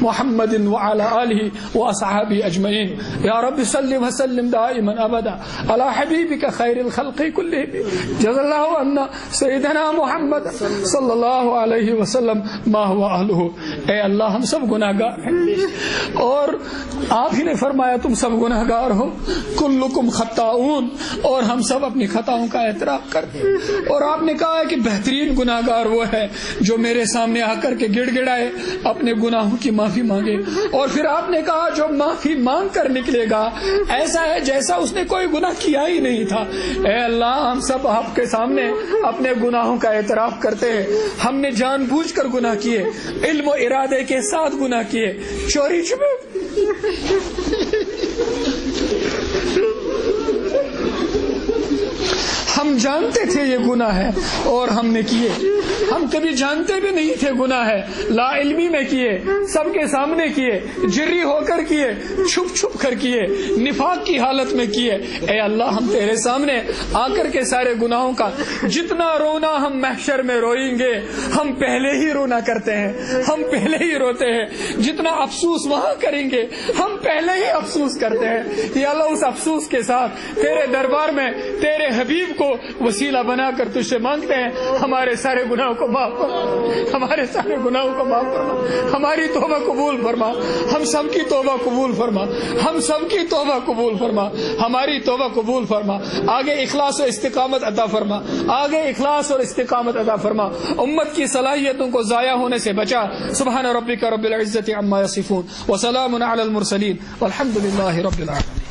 محمد وعلی آلہ واصحابہ اجمعین. یا رب صلی وسلم دائما ابدا علی حبیبک خیر الخلق کلہم جزا اللہ عنا سیدنا محمد صلی اللہ علیہ وسلم ما ہوا اہلہ. اے اللہ, ہم سب گناہگار ہیں, اور آپ ہی نے فرمایا تم سب گناہگار ہو, کلکم خطاؤن, اور ہم سب اپنی خطاؤں کا اعتراف کرتے ہیں. اور آپ نے کہا ہے کہ بہترین گناہگار وہ ہے جو میرے سامنے آ کر کے گڑ گڑائے, اپنے گناہوں کی معافی مانگے. اور پھر آپ نے کہا جو معافی مانگ کر نکلے گا ایسا ہے جیسا اس نے کوئی گناہ کیا ہی نہیں تھا. اے اللہ, ہم سب آپ کے سامنے اپنے گناہوں کا اعتراف کرتے ہیں. ہم نے جان بوجھ کر گناہ کیے, علم و ارادے کے ساتھ گناہ کیے, چوری چھپے ہم جانتے تھے یہ گناہ ہے اور ہم نے کیے. ہم کبھی جانتے بھی نہیں تھے گناہ ہے, لا علمی میں کیے, سب کے سامنے کیے, جری ہو کر کیے, چھپ چھپ کر کیے, نفاق کی حالت میں کیے. اے اللہ ہم تیرے سامنے آ کر کے سارے گناہوں کا جتنا رونا ہم محشر میں روئیں گے, ہم پہلے ہی رونا کرتے ہیں, ہم پہلے ہی روتے ہیں. جتنا افسوس وہاں کریں گے ہم پہلے ہی افسوس کرتے ہیں. یا اللہ اس افسوس کے ساتھ تیرے دربار میں تیرے حبیب کو وسیلہ بنا کر تجھ سے مانگتے ہیں, ہمارے سارے گناہوں کو معاف فرما, ہمارے سارے گناہوں کو معاف فرما, ہماری توبہ قبول فرما, ہم سب کی توبہ قبول فرما, ہم سب کی توبہ قبول فرما, ہماری توبہ قبول فرما. آگے اخلاص و استقامت عطا فرما, آگے اخلاص اور استقامت عطا فرما. امت کی صلاحیتوں کو ضائع ہونے سے بچا. سبحان ربک رب العزت عما یصفون وسلام علی المرسلین والحمد للہ رب العالمین.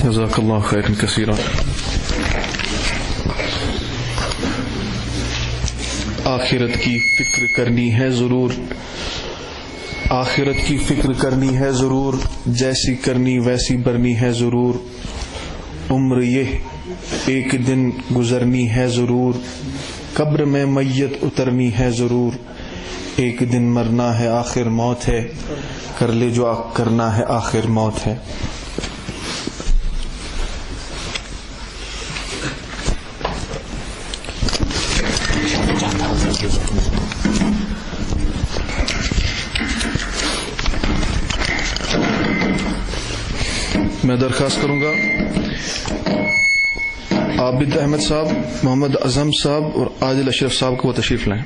جزاک اللہ خیر کثیرا. آخرت کی فکر کرنی ہے ضرور, آخرت کی فکر کرنی ہے ضرور, جیسی کرنی ویسی برنی ہے ضرور. عمر یہ ایک دن گزرنی ہے ضرور, قبر میں میت اترنی ہے ضرور. ایک دن مرنا ہے آخر موت ہے, کر لے جو کرنا ہے آخر موت ہے. میں درخواست کروں گا عابد احمد صاحب, محمد اعظم صاحب اور عادل اشرف صاحب کو وہ تشریف لائیں.